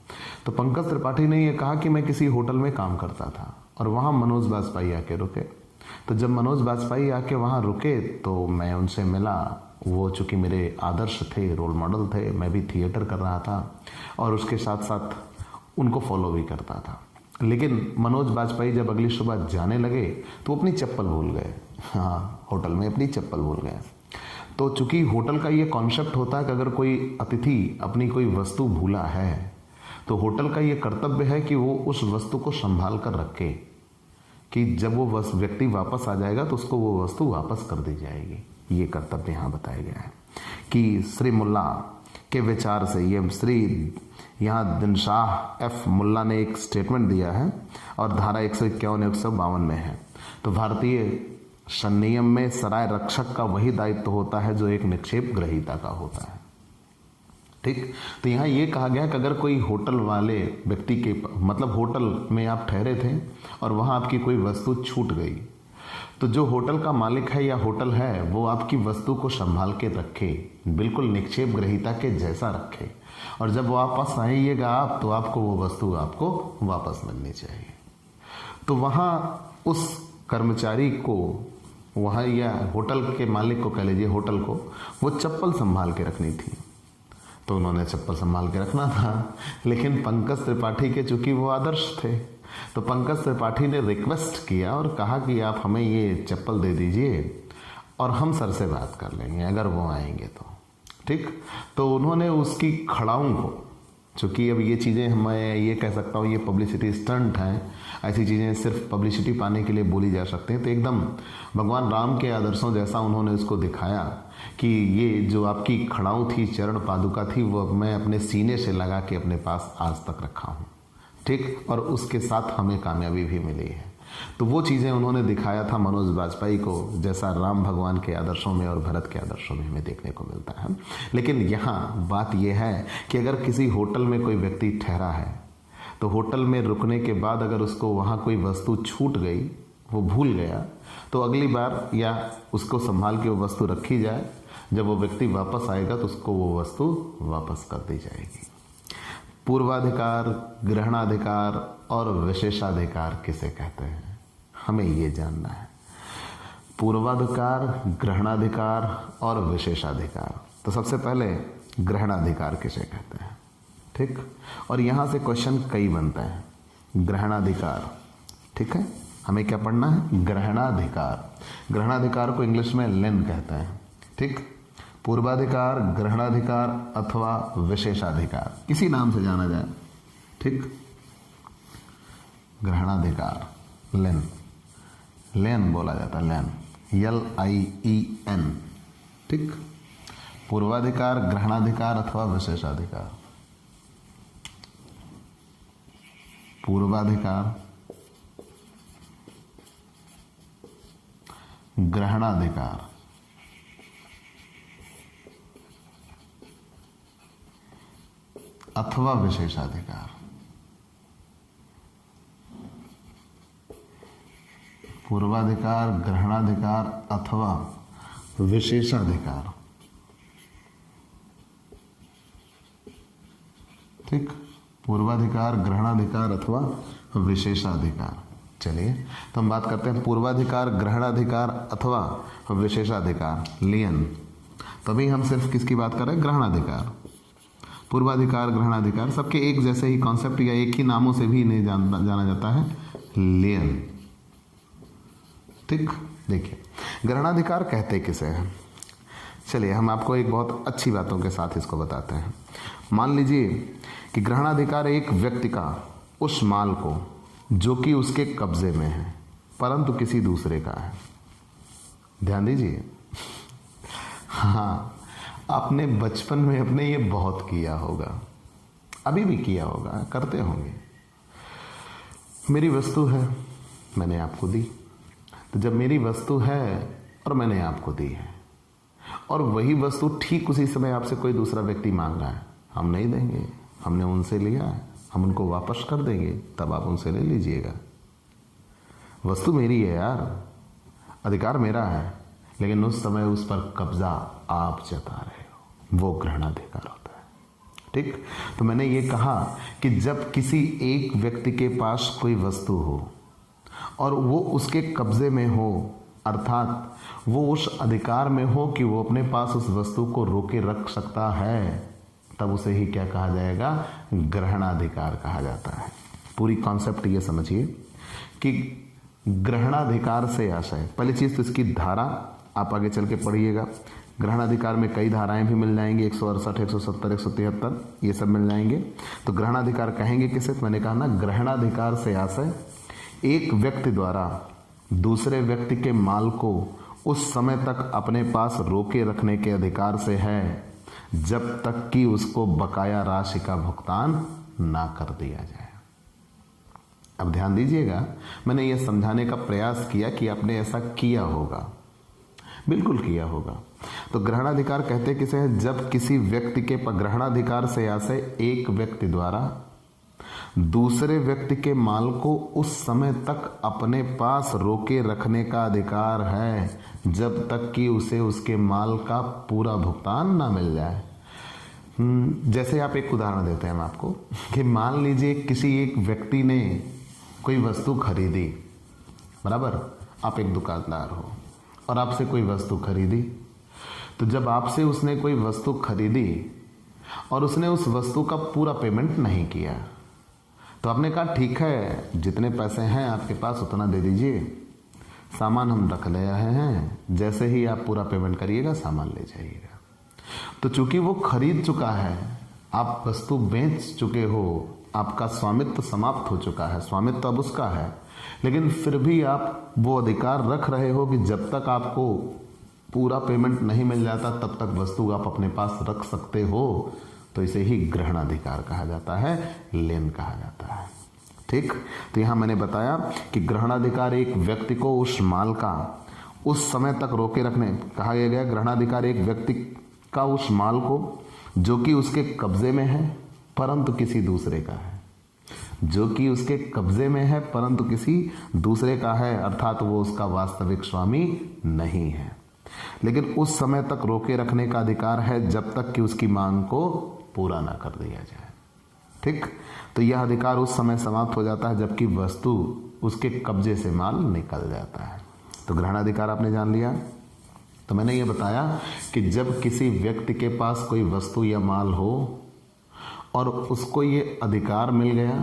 [SPEAKER 1] तो पंकज त्रिपाठी ने ये कहा कि मैं किसी होटल में काम करता था और वहाँ मनोज बाजपेयी आके रुके। तो जब मनोज बाजपेयी आके वहाँ रुके तो मैं उनसे मिला। वो चूँकि मेरे आदर्श थे, रोल मॉडल थे, मैं भी थिएटर कर रहा था और उसके साथ साथ उनको फॉलो भी करता था। लेकिन मनोज बाजपेयी जब अगली सुबह जाने लगे तो अपनी चप्पल भूल गए। हाँ, होटल में अपनी चप्पल भूल गए। तो चूंकि होटल का ये कॉन्सेप्ट होता है कि अगर कोई अतिथि अपनी कोई वस्तु भूला है तो होटल का ये कर्तव्य है कि वो उस वस्तु को संभाल कर रखे, कि जब वो व्यक्ति वापस आ जाएगा तो उसको वो वस्तु वापस कर दी जाएगी। ये कर्तव्य यहाँ बताया गया है कि श्री मुल्ला के विचार से, ये श्री यहाँ दिनशाह एफ मुल्ला ने एक स्टेटमेंट दिया है और धारा 151 152 में है। तो भारतीय संनियम में सराय रक्षक का वही दायित्व होता है जो एक निक्षेप ग्रहीता का होता है। ठीक, तो यहाँ ये कहा गया कि अगर कोई होटल वाले व्यक्ति के, मतलब होटल में आप ठहरे थे और वहाँ आपकी कोई वस्तु छूट गई, तो जो होटल का मालिक है या होटल है वो आपकी वस्तु को संभाल के रखे, बिल्कुल निक्षेप ग्रहीता के जैसा रखे, और जब वापस आइएगा आप तो आपको वो वस्तु आपको वापस मिलनी चाहिए। तो वहाँ उस कर्मचारी को, वहाँ या होटल के मालिक को कह लीजिए, होटल को वो चप्पल संभाल के रखनी थी। तो उन्होंने चप्पल संभाल के रखना था, लेकिन पंकज त्रिपाठी के चूंकि वो आदर्श थे तो पंकज त्रिपाठी ने रिक्वेस्ट किया और कहा कि आप हमें ये चप्पल दे दीजिए और हम सर से बात कर लेंगे अगर वो आएंगे तो। ठीक, तो उन्होंने उसकी खड़ाऊं को, चूँकि अब ये चीज़ें मैं ये कह सकता हूँ ये पब्लिसिटी स्टंट हैं, ऐसी चीज़ें सिर्फ पब्लिसिटी पाने के लिए बोली जा सकती हैं। तो एकदम भगवान राम के आदर्शों जैसा उन्होंने उसको दिखाया कि ये जो आपकी खड़ाऊं थी, चरण पादुका थी, वो मैं अपने सीने से लगा के अपने पास आज तक रखा हूँ। ठीक, और उसके साथ हमें कामयाबी भी मिली है। तो वो चीज़ें उन्होंने दिखाया था मनोज बाजपेयी को, जैसा राम भगवान के आदर्शों में और भरत के आदर्शों में हमें देखने को मिलता है। लेकिन यहाँ बात यह है कि अगर किसी होटल में कोई व्यक्ति ठहरा है तो होटल में रुकने के बाद अगर उसको वहाँ कोई वस्तु छूट गई, वो भूल गया, तो अगली बार या उसको संभाल के वो वस्तु रखी जाए, जब वो व्यक्ति वापस आएगा तो उसको वो वस्तु वापस कर दी जाएगी। पूर्वाधिकार, ग्रहणाधिकार और विशेषाधिकार किसे कहते हैं, हमें ये जानना है। पूर्वाधिकार, ग्रहणाधिकार और विशेषाधिकार। तो सबसे पहले ग्रहणाधिकार किसे कहते हैं। ठीक, और यहाँ से क्वेश्चन कई बनते हैं। ग्रहणाधिकार, ठीक है, हमें क्या पढ़ना है? ग्रहणाधिकार। ग्रहणाधिकार को इंग्लिश में लेन कहते हैं। ठीक, पूर्वाधिकार, ग्रहणाधिकार अथवा विशेषाधिकार, किसी नाम से जाना जाए। ठीक, ग्रहणाधिकार, लेन, लेन बोला जाता है, लेन, LIEN। ठीक, पूर्वाधिकार, ग्रहणाधिकार अथवा विशेषाधिकार। पूर्वाधिकार, ग्रहणाधिकार अथवा विशेषाधिकार। पूर्वाधिकार, ग्रहणाधिकार अथवा विशेषाधिकार। ठीक, पूर्वाधिकार, ग्रहणाधिकार अथवा विशेषाधिकार। चलिए तो हम बात करते हैं पूर्वाधिकार, ग्रहणाधिकार अथवा विशेषाधिकार, लियन। तभी हम सिर्फ किसकी बात कर रहे हैं? ग्रहणाधिकार। पूर्वाधिकार, ग्रहणाधिकार सबके एक जैसे ही कॉन्सेप्ट या एक ही नामों से भी नहीं जाना जाता है, लियन। ठीक, देखिए ग्रहणाधिकार कहते किसे हैं? चलिए हम आपको एक बहुत अच्छी बातों के साथ इसको बताते हैं। मान लीजिए कि ग्रहणाधिकार एक व्यक्ति का उस माल को जो कि उसके कब्जे में है परंतु किसी दूसरे का है। ध्यान दीजिए, हाँ, आपने बचपन में अपने ये बहुत किया होगा, अभी भी किया होगा, करते होंगे। मेरी वस्तु है, मैंने आपको दी, तो जब मेरी वस्तु है और मैंने आपको दी है और वही वस्तु ठीक उसी समय आपसे कोई दूसरा व्यक्ति मांग रहा है, हम नहीं देंगे, हमने उनसे लिया है, हम उनको वापस कर देंगे, तब आप उनसे ले लीजिएगा। वस्तु मेरी है यार, अधिकार मेरा है, लेकिन उस समय उस पर कब्जा आप जता रहे हो, वो ग्रहणाधिकार होता है। ठीक, तो मैंने ये कहा कि जब किसी एक व्यक्ति के पास कोई वस्तु हो और वो उसके कब्जे में हो, अर्थात वो उस अधिकार में हो कि वो अपने पास उस वस्तु को रोके रख सकता है, तब उसे ही क्या कहा जाएगा? ग्रहणाधिकार कहा जाता है। पूरी कॉन्सेप्ट ये समझिए कि ग्रहणाधिकार से आशय, पहली चीज तो इसकी धारा आप आगे चल के पढ़िएगा। ग्रहणाधिकार में कई धाराएं भी मिल जाएंगी, 168, 170, 173, ये सब मिल जाएंगे। तो ग्रहणाधिकार कहेंगे किसे? तो मैंने कहा ना, ग्रहणाधिकार से आशय एक व्यक्ति द्वारा दूसरे व्यक्ति के माल को उस समय तक अपने पास रोके रखने के अधिकार से है जब तक कि उसको बकाया राशि का भुगतान ना कर दिया जाए। अब ध्यान दीजिएगा, मैंने यह समझाने का प्रयास किया कि आपने ऐसा किया होगा, बिल्कुल किया होगा। तो ग्रहणाधिकार कहते किसे हैं? जब किसी व्यक्ति के ग्रहणाधिकार से आशय एक व्यक्ति द्वारा दूसरे व्यक्ति के माल को उस समय तक अपने पास रोके रखने का अधिकार है जब तक कि उसे उसके माल का पूरा भुगतान ना मिल जाए। जैसे आप एक उदाहरण देते हैं हम आपको कि मान लीजिए किसी एक व्यक्ति ने कोई वस्तु खरीदी, बराबर, आप एक दुकानदार हो और आपसे कोई वस्तु खरीदी। तो जब आपसे उसने कोई वस्तु खरीदी और उसने उस वस्तु का पूरा पेमेंट नहीं किया, तो आपने कहा ठीक है, जितने पैसे हैं आपके पास उतना दे दीजिए, सामान हम रख ले रहे हैं, जैसे ही आप पूरा पेमेंट करिएगा सामान ले जाइएगा। तो चूंकि वो खरीद चुका है, आप वस्तु बेच चुके हो, आपका स्वामित्व समाप्त हो चुका है, स्वामित्व अब उसका है, लेकिन फिर भी आप वो अधिकार रख रहे हो कि जब तक आपको पूरा पेमेंट नहीं मिल जाता तब तक वस्तु आप अपने पास रख सकते हो। तो इसे ही ग्रहणाधिकार कहा जाता है, लेन कहा जाता है। ठीक, तो यहां मैंने बताया कि ग्रहणाधिकार एक व्यक्ति को उस माल का उस समय तक रोके रखने कहा गया। ग्रहणाधिकार एक व्यक्ति का उस माल को जो कि उसके कब्जे में है परंतु किसी दूसरे का है, जो कि उसके कब्जे में है परंतु किसी दूसरे का है, अर्थात वो उसका वास्तविक स्वामी नहीं है, लेकिन उस समय तक रोके रखने का अधिकार है जब तक कि उसकी मांग को पूरा ना कर दिया जाए। ठीक, तो यह अधिकार उस समय समाप्त हो जाता है जबकि वस्तु उसके कब्जे से माल निकल जाता है। तो ग्रहणाधिकार आपने जान लिया। तो मैंने ये बताया कि जब किसी व्यक्ति के पास कोई वस्तु या माल हो और उसको ये अधिकार मिल गया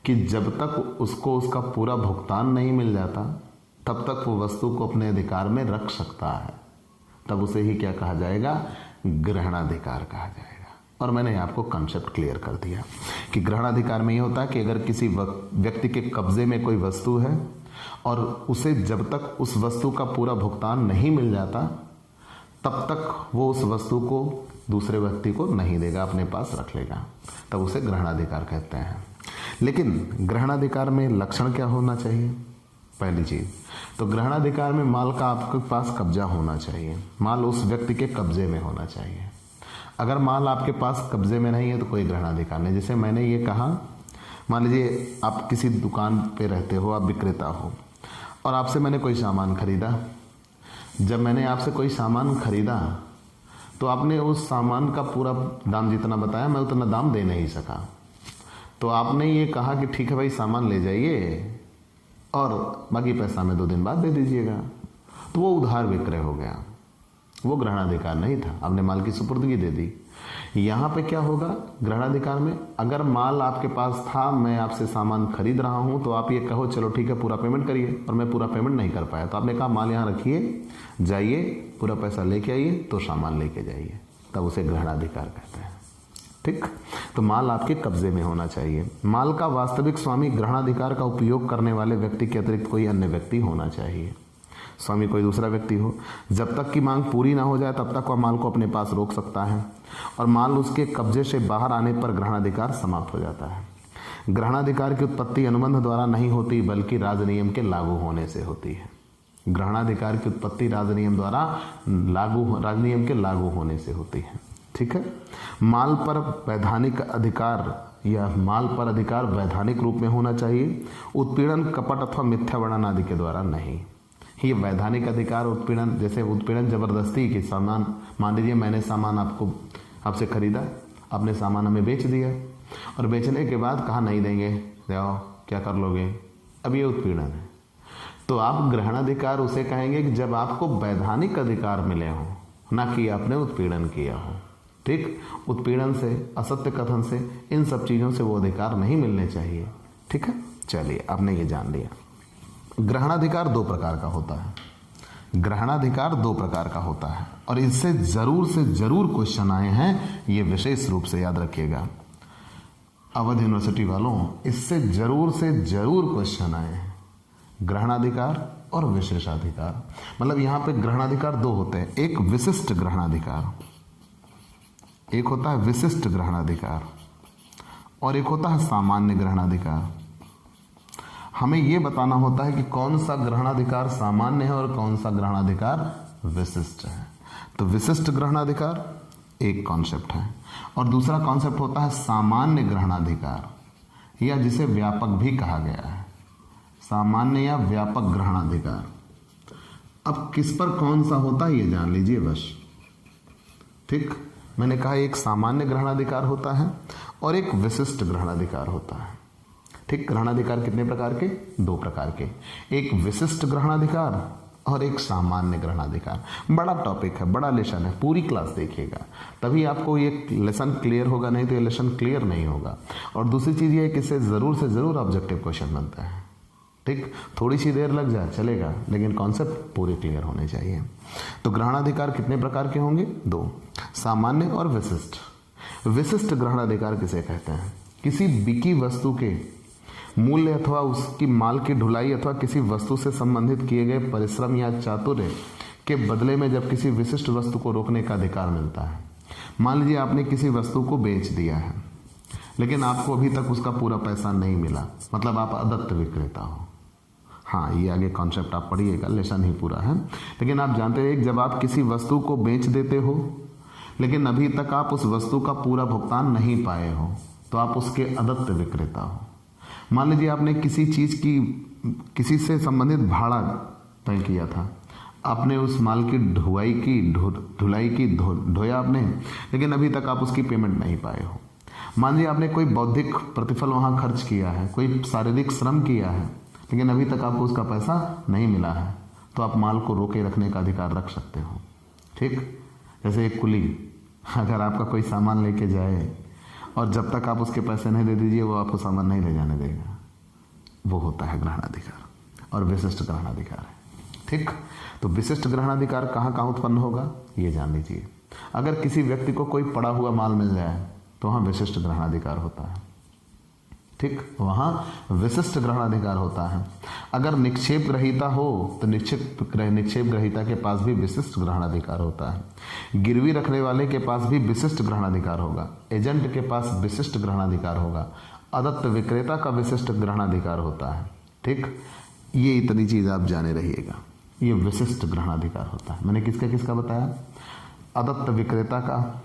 [SPEAKER 1] कि जब तक उसको उसका पूरा भुगतान नहीं मिल जाता तब तक वो वस्तु को अपने अधिकार में रख सकता है, तब उसे ही क्या कहा जाएगा, ग्रहणाधिकार कहा जाएगा। और मैंने आपको कंसेप्ट क्लियर कर दिया कि ग्रहणाधिकार में ये होता है कि अगर किसी व्यक्ति के कब्जे में कोई वस्तु है और उसे जब तक उस वस्तु का पूरा भुगतान नहीं मिल जाता तब तक वो उस वस्तु को दूसरे व्यक्ति को नहीं देगा, अपने पास रख लेगा, तब उसे ग्रहणाधिकार कहते हैं। लेकिन ग्रहणाधिकार में लक्षण क्या होना चाहिए? पहली चीज तो ग्रहणाधिकार में माल का आपके पास कब्जा होना चाहिए, माल उस व्यक्ति के कब्जे में होना चाहिए। अगर माल आपके पास कब्जे में नहीं है तो कोई ग्रहणाधिकार नहीं। जैसे मैंने ये कहा, मान लीजिए आप किसी दुकान पे रहते हो, आप विक्रेता हो और आपसे मैंने कोई सामान खरीदा। जब मैंने आपसे कोई सामान खरीदा तो आपने उस सामान का पूरा दाम जितना बताया मैं उतना दाम दे नहीं सका, तो आपने ये कहा कि ठीक है भाई सामान ले जाइए और बाकी पैसा में 2 दिन बाद दे दीजिएगा, तो वो उधार विक्रय हो गया, वो ग्रहणाधिकार नहीं था, आपने माल की सुपुर्दगी दे दी। यहाँ पे क्या होगा ग्रहणाधिकार में, अगर माल आपके पास था, मैं आपसे सामान खरीद रहा हूँ, तो आप ये कहो चलो ठीक है पूरा पेमेंट करिए, और मैं पूरा पेमेंट नहीं कर पाया, तो आपने कहा माल यहाँ रखिए, जाइए पूरा पैसा लेके आइए, तो सामान लेके जाइए, तब उसे ग्रहणाधिकार कहते हैं। ठीक, तो माल आपके कब्जे में होना चाहिए। माल का वास्तविक स्वामी ग्रहणाधिकार का उपयोग करने वाले व्यक्ति के अतिरिक्त कोई अन्य व्यक्ति होना चाहिए। स्वामी कोई दूसरा व्यक्ति हो, जब तक की मांग पूरी ना हो जाए तब तक वह माल को अपने पास रोक सकता है, और माल उसके कब्जे से बाहर आने पर ग्रहणाधिकार समाप्त हो जाता है। ग्रहणाधिकार की उत्पत्ति अनुबंध द्वारा नहीं होती बल्कि राजनियम के लागू होने से होती है। ग्रहणाधिकार की उत्पत्ति राजनियम के लागू होने से होती है। ठीक है, माल पर वैधानिक अधिकार या माल पर अधिकार वैधानिक रूप में होना चाहिए, उत्पीड़न, कपट अथवा मिथ्या वर्णन आदि के द्वारा नहीं। ये वैधानिक अधिकार उत्पीड़न, जैसे उत्पीड़न जबरदस्ती के सामान, मान लीजिए मैंने सामान आपसे खरीदा, आपने सामान हमें बेच दिया और बेचने के बाद कहा नहीं देंगे, जाओ क्या कर लोगे, अब ये उत्पीड़न है। तो आप ग्रहणाधिकार उसे कहेंगे कि जब आपको वैधानिक अधिकार मिले हो, ना कि आपने उत्पीड़न किया हो। ठीक, उत्पीड़न से, असत्य कथन से, इन सब चीज़ों से वो अधिकार नहीं मिलने चाहिए। ठीक है, चलिए आपने ये जान लिया। ग्रहणाधिकार 2 प्रकार का होता है। ग्रहणाधिकार 2 प्रकार का होता है और इससे जरूर से जरूर क्वेश्चन आए हैं, ये विशेष रूप से याद रखिएगा अवध यूनिवर्सिटी वालों, इससे जरूर से जरूर क्वेश्चन आए हैं। ग्रहणाधिकार और विशेषाधिकार, मतलब यहां पे ग्रहणाधिकार 2 होते हैं, एक विशिष्ट ग्रहणाधिकार, एक होता है विशिष्ट ग्रहणाधिकार और एक होता है सामान्य ग्रहणाधिकार। हमें यह बताना होता है कि कौन सा ग्रहणाधिकार सामान्य है और कौन सा ग्रहणाधिकार विशिष्ट है। तो विशिष्ट ग्रहणाधिकार एक कॉन्सेप्ट है और दूसरा कॉन्सेप्ट होता है सामान्य ग्रहणाधिकार, या जिसे व्यापक भी कहा गया है, सामान्य या व्यापक ग्रहणाधिकार। अब किस पर कौन सा होता है ये जान लीजिए बस। ठीक, मैंने कहा एक सामान्य ग्रहणाधिकार होता है और एक विशिष्ट ग्रहणाधिकार होता है। ठीक, ग्रहणाधिकार कितने प्रकार के? 2 प्रकार के, एक विशिष्ट ग्रहणाधिकार और एक सामान्य ग्रहणाधिकार। बड़ा टॉपिक है, बड़ा लेसन है, पूरी क्लास देखिएगा तभी आपको ये लेसन क्लियर होगा, नहीं तो ये लेसन क्लियर नहीं होगा। और दूसरी चीज़ ये है कि इससे ज़रूर से ज़रूर ऑब्जेक्टिव क्वेश्चन बनता है। ठीक, थोड़ी सी देर लग जाए चलेगा, लेकिन कॉन्सेप्ट पूरे क्लियर होने चाहिए। तो ग्रहणाधिकार कितने प्रकार के होंगे? 2, सामान्य और विशिष्ट। विशिष्ट ग्रहणाधिकार किसे कहते हैं? किसी बिकी वस्तु के मूल्य अथवा उसकी माल की ढुलाई अथवा किसी वस्तु से संबंधित किए गए परिश्रम या चातुर्य के बदले में जब किसी विशिष्ट वस्तु को रोकने का अधिकार मिलता है। मान लीजिए आपने किसी वस्तु को बेच दिया है लेकिन आपको अभी तक उसका पूरा पैसा नहीं मिला, मतलब आप अदत्त विक्रेता हो। हाँ, ये आगे कॉन्सेप्ट आप पढ़िएगा, लेसन ही पूरा है। लेकिन आप जानते हैं जब आप किसी वस्तु को बेच देते हो लेकिन अभी तक आप उस वस्तु का पूरा भुगतान नहीं पाए हो, तो आप उसके अदत्त विक्रेता हो। मान लीजिए आपने किसी चीज़ की, किसी से संबंधित भाड़ा तय किया था, आपने उस माल की ढुलाई की ढोया आपने, लेकिन अभी तक आप उसकी पेमेंट नहीं पाए हो। मान लीजिए आपने कोई बौद्धिक प्रतिफल वहाँ खर्च किया है, कोई शारीरिक श्रम किया है, लेकिन अभी तक आपको उसका पैसा नहीं मिला है, तो आप माल को रोके रखने का अधिकार रख सकते हो। ठीक, जैसे एक कुली अगर आपका कोई सामान लेके जाए और जब तक आप उसके पैसे नहीं दे दीजिए वो आपको सामान नहीं ले जाने देगा। वो होता है ग्रहणाधिकार, और विशिष्ट ग्रहणाधिकार है। ठीक, तो विशिष्ट ग्रहणाधिकार कहाँ कहाँ उत्पन्न होगा ये जान लीजिए। अगर किसी व्यक्ति को कोई पड़ा हुआ माल मिल जाए तो वहाँ विशिष्ट ग्रहणाधिकार होता है। ठीक, वहाँ विशिष्ट ग्रहणाधिकार होता है। अगर निक्षेप ग्रहीता हो तो निक्षेप ग्रहीता के पास भी विशिष्ट ग्रहणाधिकार होता है। गिरवी रखने वाले के पास भी विशिष्ट ग्रहणाधिकार होगा। एजेंट के पास विशिष्ट ग्रहणाधिकार होगा। अदत्त विक्रेता का विशिष्ट ग्रहणाधिकार होता है। ठीक, ये इतनी चीज आप जाने रहिएगा, ये विशिष्ट ग्रहणाधिकार होता है। मैंने किसका किसका बताया? अदत्त विक्रेता का,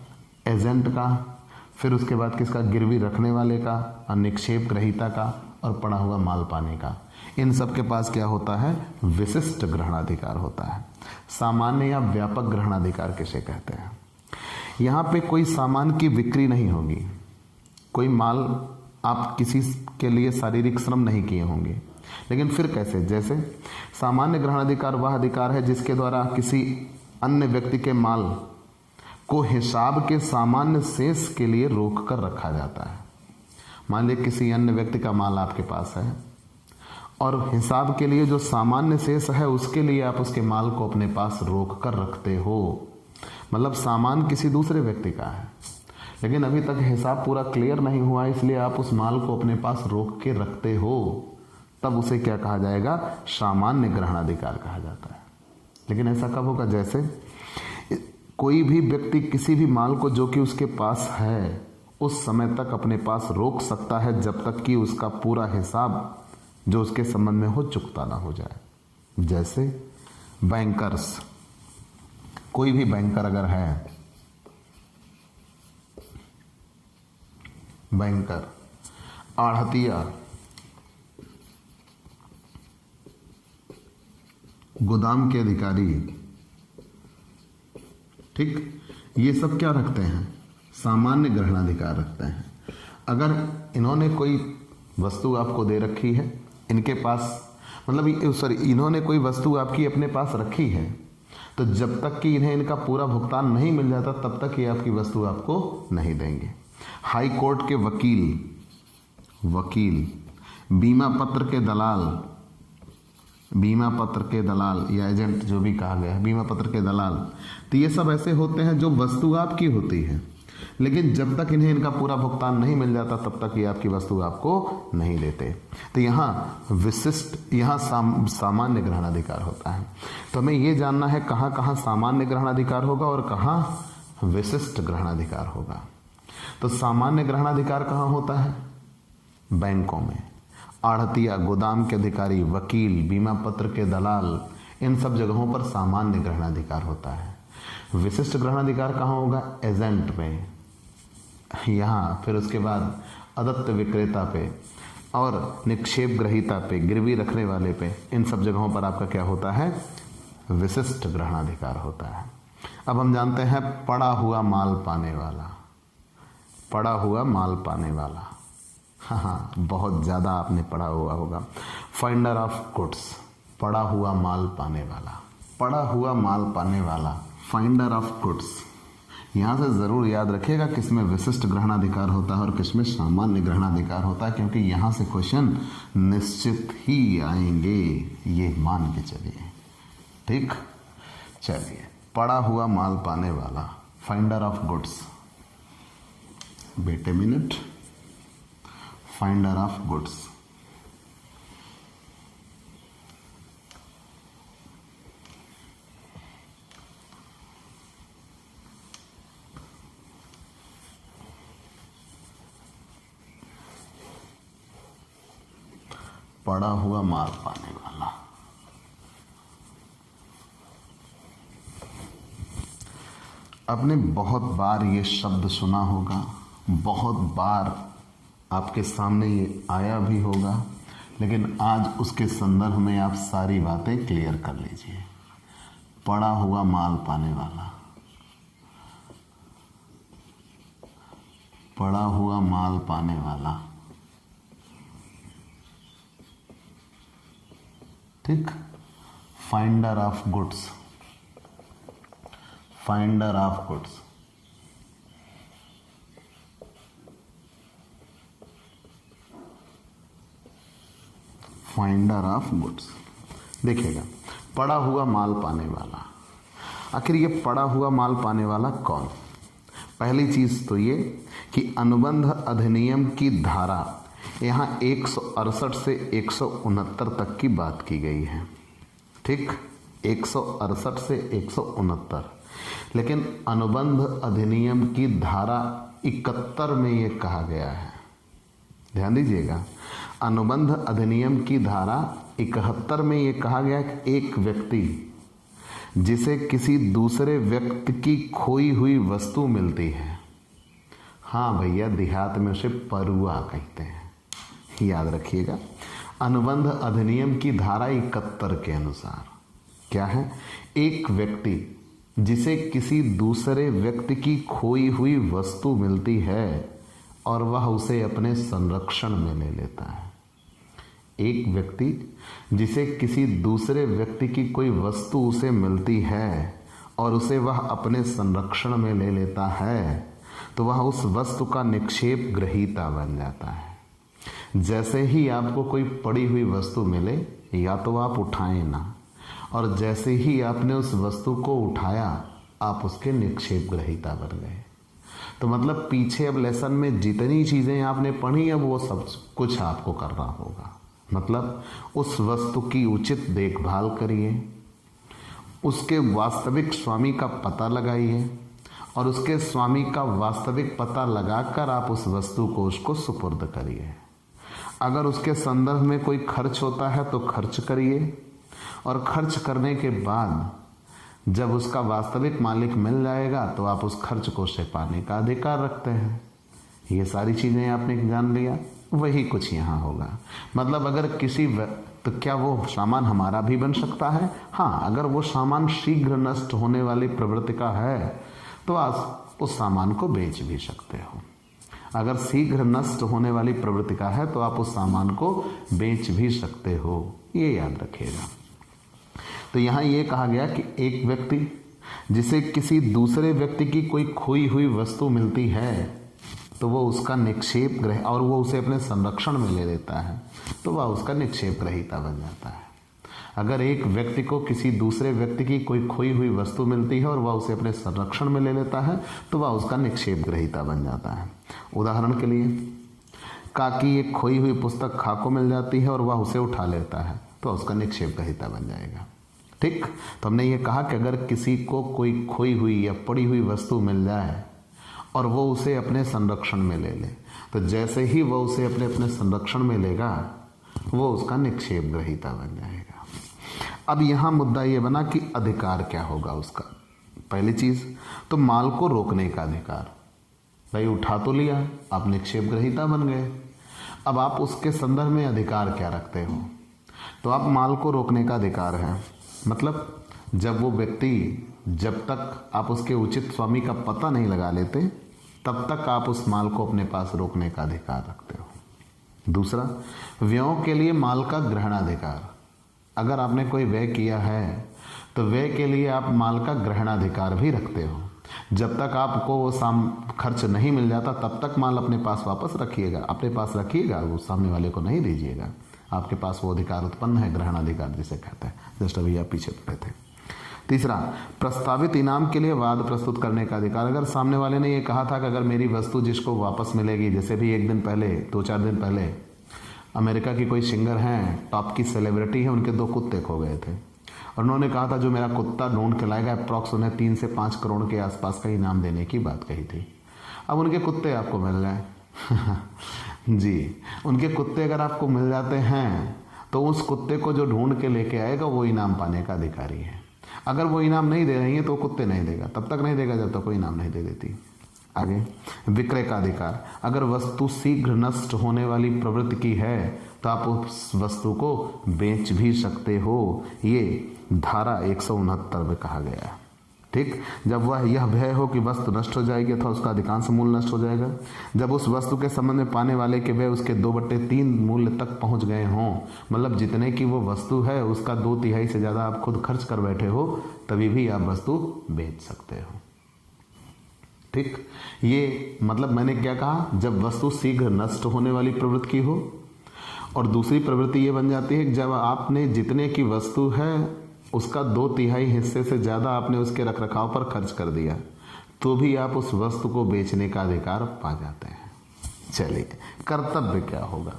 [SPEAKER 1] एजेंट का, फिर उसके बाद किसका? गिरवी रखने वाले का, और निक्षेप ग्रहीता का, और पड़ा हुआ माल पाने का। इन सब के पास क्या होता है? विशिष्ट ग्रहणाधिकार होता है। सामान्य या व्यापक ग्रहणाधिकार किसे कहते हैं? यहाँ पे कोई सामान की बिक्री नहीं होगी, कोई माल आप किसी के लिए शारीरिक श्रम नहीं किए होंगे, लेकिन फिर कैसे? जैसे सामान्य ग्रहणाधिकार वह अधिकार है जिसके द्वारा किसी अन्य व्यक्ति के माल को हिसाब के सामान्य शेष के लिए रोक कर रखा जाता है। मान लीजिए किसी अन्य व्यक्ति का माल आपके पास है और हिसाब के लिए जो सामान्य शेष है उसके लिए आप उसके माल को अपने पास रोक कर रखते हो। मतलब सामान किसी दूसरे व्यक्ति का है, लेकिन अभी तक हिसाब पूरा क्लियर नहीं हुआ, इसलिए आप उस माल को अपने पास रोक के रखते हो, तब उसे क्या कहा जाएगा? सामान्य ग्रहणाधिकार कहा जाता है। लेकिन ऐसा कब होगा? जैसे कोई भी व्यक्ति किसी भी माल को जो कि उसके पास है उस समय तक अपने पास रोक सकता है जब तक कि उसका पूरा हिसाब जो उसके संबंध में हो चुकता ना हो जाए। जैसे बैंकर्स, कोई भी बैंकर अगर है, बैंकर, आढ़तिया, गोदाम के अधिकारी, ठीक, ये सब क्या रखते हैं? सामान्य ग्रहणाधिकार रखते हैं। अगर इन्होंने कोई वस्तु आपको दे रखी है, इनके पास मतलब सॉरी इन्होंने कोई वस्तु आपकी अपने पास रखी है, तो जब तक कि इन्हें इनका पूरा भुगतान नहीं मिल जाता तब तक ये आपकी वस्तु आपको नहीं देंगे। हाई कोर्ट के वकील, बीमा पत्र के दलाल या एजेंट जो भी कहा गया है, बीमा पत्र के दलाल, तो ये सब ऐसे होते हैं जो वस्तु आपकी होती है, लेकिन जब तक इन्हें इनका पूरा भुगतान नहीं मिल जाता तब तक ये आपकी वस्तु आपको नहीं देते। तो यहाँ सामान्य ग्रहणाधिकार होता है। तो हमें ये जानना है कहाँ कहाँ सामान्य ग्रहणाधिकार होगा और कहाँ विशिष्ट ग्रहणाधिकार होगा। तो सामान्य ग्रहणाधिकार कहाँ होता है? बैंकों में। आढ़तिया, गोदाम के अधिकारी, वकील, बीमा पत्र के दलाल, इन सब जगहों पर सामान्य ग्रहणाधिकार होता है। विशिष्ट ग्रहणाधिकार कहाँ होगा? एजेंट में, यहाँ, फिर उसके बाद अदत्त विक्रेता पे और निक्षेप ग्रहीता पे, गिरवी रखने वाले पे, इन सब जगहों पर आपका क्या होता है? विशिष्ट ग्रहणाधिकार होता है। अब हम जानते हैं पड़ा हुआ माल पाने वाला। हाँ, बहुत ज़्यादा आपने पढ़ा हुआ होगा। फाइंडर ऑफ गुड्स, पड़ा हुआ माल पाने वाला, फाइंडर ऑफ गुड्स। यहाँ से ज़रूर याद रखिएगा किसमें विशिष्ट ग्रहणाधिकार होता है और किसमें सामान्य ग्रहणाधिकार होता है, क्योंकि यहाँ से क्वेश्चन निश्चित ही आएंगे, ये मान के चलिए। ठीक, चलिए, पड़ा हुआ माल पाने वाला, finder of goods. Wait a minute, finder of goods. पड़ा हुआ माल पाने वाला। आपने बहुत बार ये शब्द सुना होगा, बहुत बार आपके सामने ये आया भी होगा, लेकिन आज उसके संदर्भ में आप सारी बातें क्लियर कर लीजिए। पड़ा हुआ माल पाने वाला, पड़ा हुआ माल पाने वाला। ठीक, finder of goods, finder of goods. Finder of goods. देखिएगा, पड़ा हुआ माल पाने वाला, आखिर ये पड़ा हुआ माल पाने वाला कौन? पहली चीज तो ये कि अनुबंध अधिनियम की धारा यहाँ 168 से 169 तक की बात की गई है। ठीक, 168 से 169, लेकिन अनुबंध अधिनियम की धारा 71 में ये कहा गया है। ध्यान दीजिएगा, अनुबंध अधिनियम की धारा 71 में ये कहा गया कि एक व्यक्ति जिसे किसी दूसरे व्यक्ति की खोई हुई वस्तु मिलती है, हाँ भैया, देहात में उसे परुआ कहते हैं, याद रखिएगा। अनुबंध अधिनियम की धारा 71 के अनुसार क्या है? एक व्यक्ति जिसे किसी दूसरे व्यक्ति की खोई हुई वस्तु मिलती है और वह उसे अपने संरक्षण में ले लेता है। एक व्यक्ति जिसे किसी दूसरे व्यक्ति की कोई वस्तु उसे मिलती है और उसे वह अपने संरक्षण में ले लेता है, तो वह उस वस्तु का निक्षेप ग्रहीता बन जाता है। जैसे ही आपको कोई पड़ी हुई वस्तु मिले, या तो आप उठाएं ना, और जैसे ही आपने उस वस्तु को उठाया, आप उसके निक्षेप ग्रहीता बन गए। तो मतलब पीछे अब लेसन में जितनी चीजें आपने पढ़ी, अब वो सब कुछ आपको करना होगा। मतलब उस वस्तु की उचित देखभाल करिए, उसके वास्तविक स्वामी का पता लगाइए, और उसके स्वामी का वास्तविक पता लगाकर आप उस वस्तु को उसको सुपुर्द करिए। अगर उसके संदर्भ में कोई खर्च होता है तो खर्च करिए, और खर्च करने के बाद जब उसका वास्तविक मालिक मिल जाएगा तो आप उस खर्च को उसे पाने का अधिकार रखते हैं। ये सारी चीजें आपने जान लिया, वही कुछ यहाँ होगा। मतलब अगर किसी तो क्या वो सामान हमारा भी बन सकता है? हाँ, अगर वो सामान शीघ्र नष्ट होने वाली प्रवृत्ति का है तो आप उस सामान को बेच भी सकते हो। अगर शीघ्र नष्ट होने वाली प्रवृत्ति का है तो आप उस सामान को बेच भी सकते हो, ये याद रखिएगा। तो यहाँ ये कहा गया कि एक व्यक्ति जिसे किसी दूसरे व्यक्ति की कोई खोई हुई वस्तु मिलती है तो वो उसका निक्षेप ग्रह और वो उसे अपने संरक्षण में ले लेता है, तो वह उसका निक्षेप ग्रहीता बन जाता है। अगर एक व्यक्ति को किसी दूसरे व्यक्ति की कोई खोई हुई वस्तु मिलती है और वह उसे अपने संरक्षण में ले लेता है, तो वह उसका निक्षेप ग्रहीता बन जाता है। उदाहरण के लिए, काकी एक खोई हुई पुस्तक खाको मिल जाती है और वह उसे उठा लेता है, तो उसका निक्षेप ग्रहीता बन जाएगा। ठीक, तो हमने ये कहा कि अगर किसी को कोई खोई हुई या पड़ी हुई वस्तु मिल जाए और वो उसे अपने संरक्षण में ले ले, तो जैसे ही वो उसे अपने संरक्षण में लेगा, वो उसका निक्षेप ग्रहीता बन जाएगा। अब यहाँ मुद्दा ये बना कि अधिकार क्या होगा उसका। पहली चीज तो माल को रोकने का अधिकार। भाई उठा तो लिया, आप निक्षेप ग्रहीता बन गए, अब आप उसके संदर्भ में अधिकार क्या रखते हो? तो आप माल को रोकने का अधिकार है। मतलब जब वो व्यक्ति, जब तक आप उसके उचित स्वामी का पता नहीं लगा लेते, तब तक आप उस माल को अपने पास रोकने का अधिकार रखते हो। दूसरा, व्ययों के लिए माल का ग्रहणाधिकार। अगर आपने कोई व्यय किया है तो व्यय के लिए आप माल का ग्रहणाधिकार भी रखते हो। जब तक आपको वो खर्च नहीं मिल जाता, तब तक माल अपने पास वापस रखिएगा, अपने पास रखिएगा, वो सामने वाले को नहीं दीजिएगा। आपके पास वो अधिकार उत्पन्न है, ग्रहणाधिकार जिसे कहते हैं। जस्ट अभी आप पीछे पड़े थे। तीसरा, प्रस्तावित इनाम के लिए वाद प्रस्तुत करने का अधिकार। अगर सामने वाले ने ये कहा था कि अगर मेरी वस्तु जिसको वापस मिलेगी, जैसे भी एक दिन पहले, 2-4 दिन पहले अमेरिका की कोई सिंगर हैं, टॉप की सेलिब्रिटी है, उनके 2 कुत्ते खो गए थे और उन्होंने कहा था जो मेरा कुत्ता ढूंढ के लाएगा अप्रॉक्स उन्हें 3 से 5 करोड़ के आसपास का इनाम देने की बात कही थी। अब उनके कुत्ते आपको मिल गए जी, उनके कुत्ते अगर आपको मिल जाते हैं तो उस कुत्ते को जो ढूंढ के लेके आएगा वो इनाम पाने का अधिकारी है। अगर वो इनाम नहीं दे रही है तो कुत्ते नहीं देगा, तब तक नहीं देगा जब तक कोई इनाम नहीं दे देती। आगे, विक्रय का अधिकार। अगर वस्तु शीघ्र नष्ट होने वाली प्रवृत्ति की है तो आप उस वस्तु को बेच भी सकते हो, ये धारा 169 में कहा गया है। ठीक, जब वह यह भय हो कि वस्तु नष्ट हो जाएगी अथवा उसका अधिकांश मूल्य नष्ट हो जाएगा, जब उस वस्तु के संबंध में पाने वाले के व्यय उसके 2/3 मूल्य तक पहुंच गए हों, मतलब जितने की वो वस्तु है उसका 2/3 से ज्यादा आप खुद खर्च कर बैठे हो, तभी भी आप वस्तु बेच सकते हो। ठीक, ये मतलब मैंने क्या कहा, जब वस्तु शीघ्र नष्ट होने वाली प्रवृत्ति की हो और दूसरी प्रवृत्ति ये बन जाती है कि जब आपने जितने की वस्तु है उसका 2/3 हिस्से से ज़्यादा आपने उसके रखरखाव पर खर्च कर दिया तो भी आप उस वस्तु को बेचने का अधिकार पा जाते हैं। चलिए, कर्तव्य क्या होगा?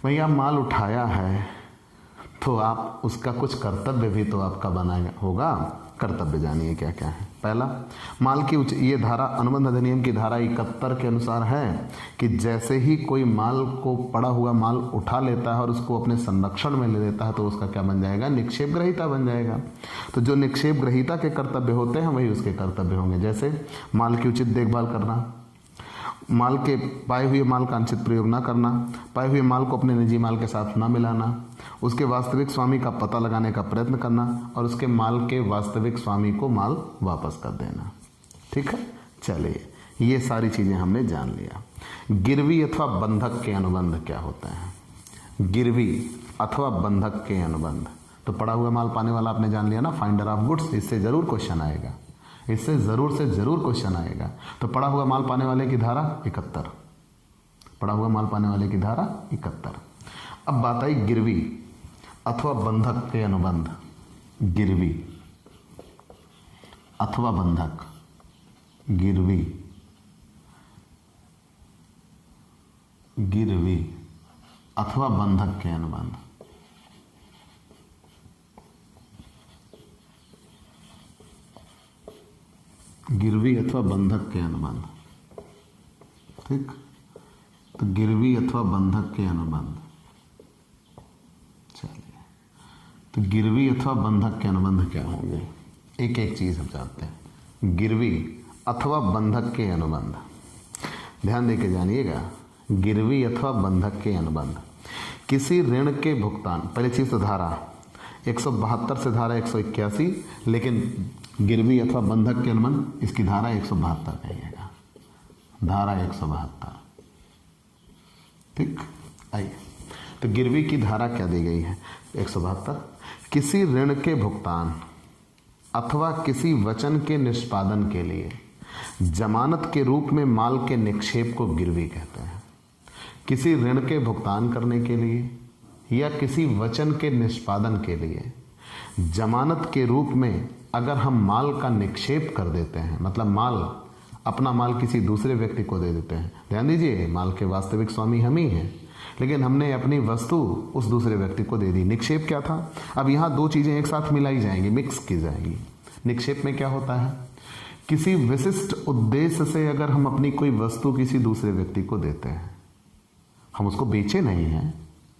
[SPEAKER 1] भैया माल उठाया है तो आप उसका कुछ कर्तव्य भी तो आपका बनाया होगा। कर्तव्य जानिए क्या क्या है। पहला, माल की ये धारा अनुबंध अधिनियम की धारा 71 के अनुसार है कि जैसे ही कोई माल को पड़ा हुआ माल उठा लेता है और उसको अपने संरक्षण में ले लेता है तो उसका क्या बन जाएगा? निक्षेप ग्रहीता बन जाएगा। तो जो निक्षेप ग्रहीता के कर्तव्य होते हैं वही उसके कर्तव्य होंगे। जैसे माल की उचित देखभाल करना, माल के पाए हुए माल का अनुचित प्रयोग ना करना, पाए हुए माल को अपने निजी माल के साथ ना मिलाना, उसके वास्तविक स्वामी का पता लगाने का प्रयत्न करना और उसके माल के वास्तविक स्वामी को माल वापस कर देना। ठीक है, चलिए ये सारी चीज़ें हमने जान लिया। गिरवी अथवा बंधक के अनुबंध क्या होते हैं? गिरवी अथवा बंधक के अनुबंध, तो पड़ा हुआ माल पाने वाला आपने जान लिया ना, फाइंडर ऑफ गुड्स। इससे जरूर क्वेश्चन आएगा, इससे जरूर से जरूर क्वेश्चन आएगा। तो पड़ा हुआ माल पाने वाले की धारा 71, पड़ा हुआ माल पाने वाले की धारा 71। अब बात आई गिरवी अथवा बंधक के अनुबंध। गिरवी अथवा बंधक, गिरवी गिरवी अथवा बंधक के अनुबंध। गिरवी अथवा बंधक के अनुबंध। ठीक, तो गिरवी अथवा बंधक के अनुबंध। चलिए, तो गिरवी अथवा बंधक के अनुबंध क्या होंगे? एक एक चीज हम जानते हैं। गिरवी अथवा बंधक के अनुबंध, ध्यान देके जानिएगा। गिरवी अथवा बंधक के अनुबंध, किसी ऋण के भुगतान, पहली चीज तो धारा 172 से धारा 181, लेकिन गिरवी अथवा बंधक के अनुबंध इसकी धारा 172 कहिएगा, धारा 172। ठीक, आइए, तो गिरवी की धारा क्या दी गई है? 172, किसी ऋण के भुगतान अथवा किसी वचन के निष्पादन के लिए जमानत के रूप में माल के निक्षेप को गिरवी कहते हैं। किसी ऋण के भुगतान करने के लिए या किसी वचन के निष्पादन के लिए जमानत के रूप में अगर हम माल का निक्षेप कर देते हैं, मतलब माल, अपना माल किसी दूसरे व्यक्ति को दे देते हैं। ध्यान दीजिए, माल के वास्तविक स्वामी हम ही हैं, लेकिन हमने अपनी वस्तु उस दूसरे व्यक्ति को दे दी। निक्षेप क्या था? अब यहाँ दो चीजें एक साथ मिलाई जाएंगी, मिक्स की जाएंगी। निक्षेप में क्या होता है? किसी विशिष्ट उद्देश्य से अगर हम अपनी कोई वस्तु किसी दूसरे व्यक्ति को देते हैं, हम उसको बेचे नहीं हैं,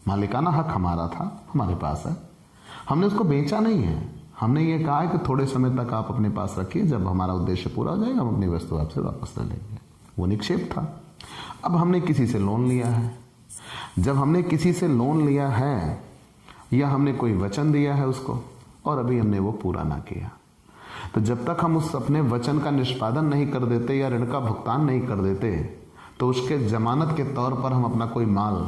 [SPEAKER 1] मालिकाना हक हमारा था, हमारे पास है, हमने उसको बेचा नहीं है, हमने ये कहा है कि थोड़े समय तक आप अपने पास रखिए, जब हमारा उद्देश्य पूरा हो जाएगा हम अपनी वस्तु आपसे वापस ले लेंगे। वो निक्षेप था। अब हमने किसी से लोन लिया है, जब हमने किसी से लोन लिया है या हमने कोई वचन दिया है उसको और अभी हमने वो पूरा ना किया, तो जब तक हम उस अपने वचन का निष्पादन नहीं कर देते या ऋण का भुगतान नहीं कर देते तो उसके जमानत के तौर पर हम अपना कोई माल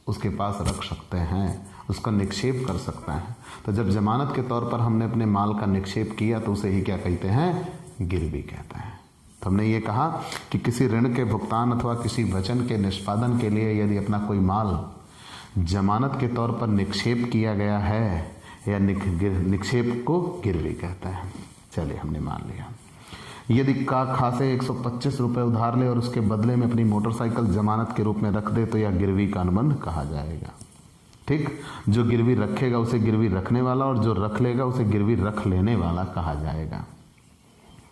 [SPEAKER 1] उसके पास रख सकते हैं, उसका निक्षेप कर सकते हैं। तो जब जमानत के तौर पर हमने अपने माल का निक्षेप किया तो उसे ही क्या कहते हैं? गिरवी कहते हैं। तो हमने ये कहा कि किसी ऋण के भुगतान अथवा किसी वचन के निष्पादन के लिए यदि अपना कोई माल जमानत के तौर पर निक्षेप किया गया है या निक्षेप को गिरवी कहते हैं। चलिए, हमने मान लिया। यदि खासे 125 रुपये उधार ले और उसके बदले में अपनी मोटरसाइकिल जमानत के रूप में रख दे तो यह गिरवी का अनुबंध कहा जाएगा। ठीक, जो गिरवी रखेगा उसे गिरवी रखने वाला और जो रख लेगा उसे गिरवी रख लेने वाला कहा जाएगा।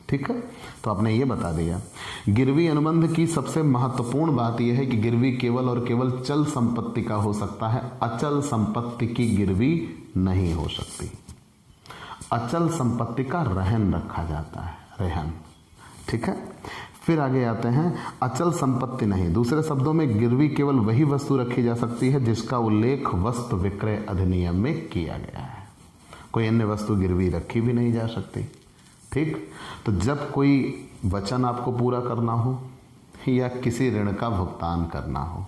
[SPEAKER 1] ठीक है, तो आपने ये बता दिया। गिरवी अनुबंध की सबसे महत्वपूर्ण बात यह है कि गिरवी केवल और केवल चल संपत्ति का हो सकता है, अचल संपत्ति की गिरवी नहीं हो सकती। अचल संपत्ति का रहन रखा जाता है, रहन। ठीक है, फिर आगे आते हैं, अचल संपत्ति नहीं। दूसरे शब्दों में गिरवी केवल वही वस्तु रखी जा सकती है जिसका उल्लेख वस्तु विक्रय अधिनियम में किया गया है। कोई अन्य वस्तु गिरवी रखी भी नहीं जा सकती। ठीक, तो जब कोई वचन आपको पूरा करना हो या किसी ऋण का भुगतान करना हो,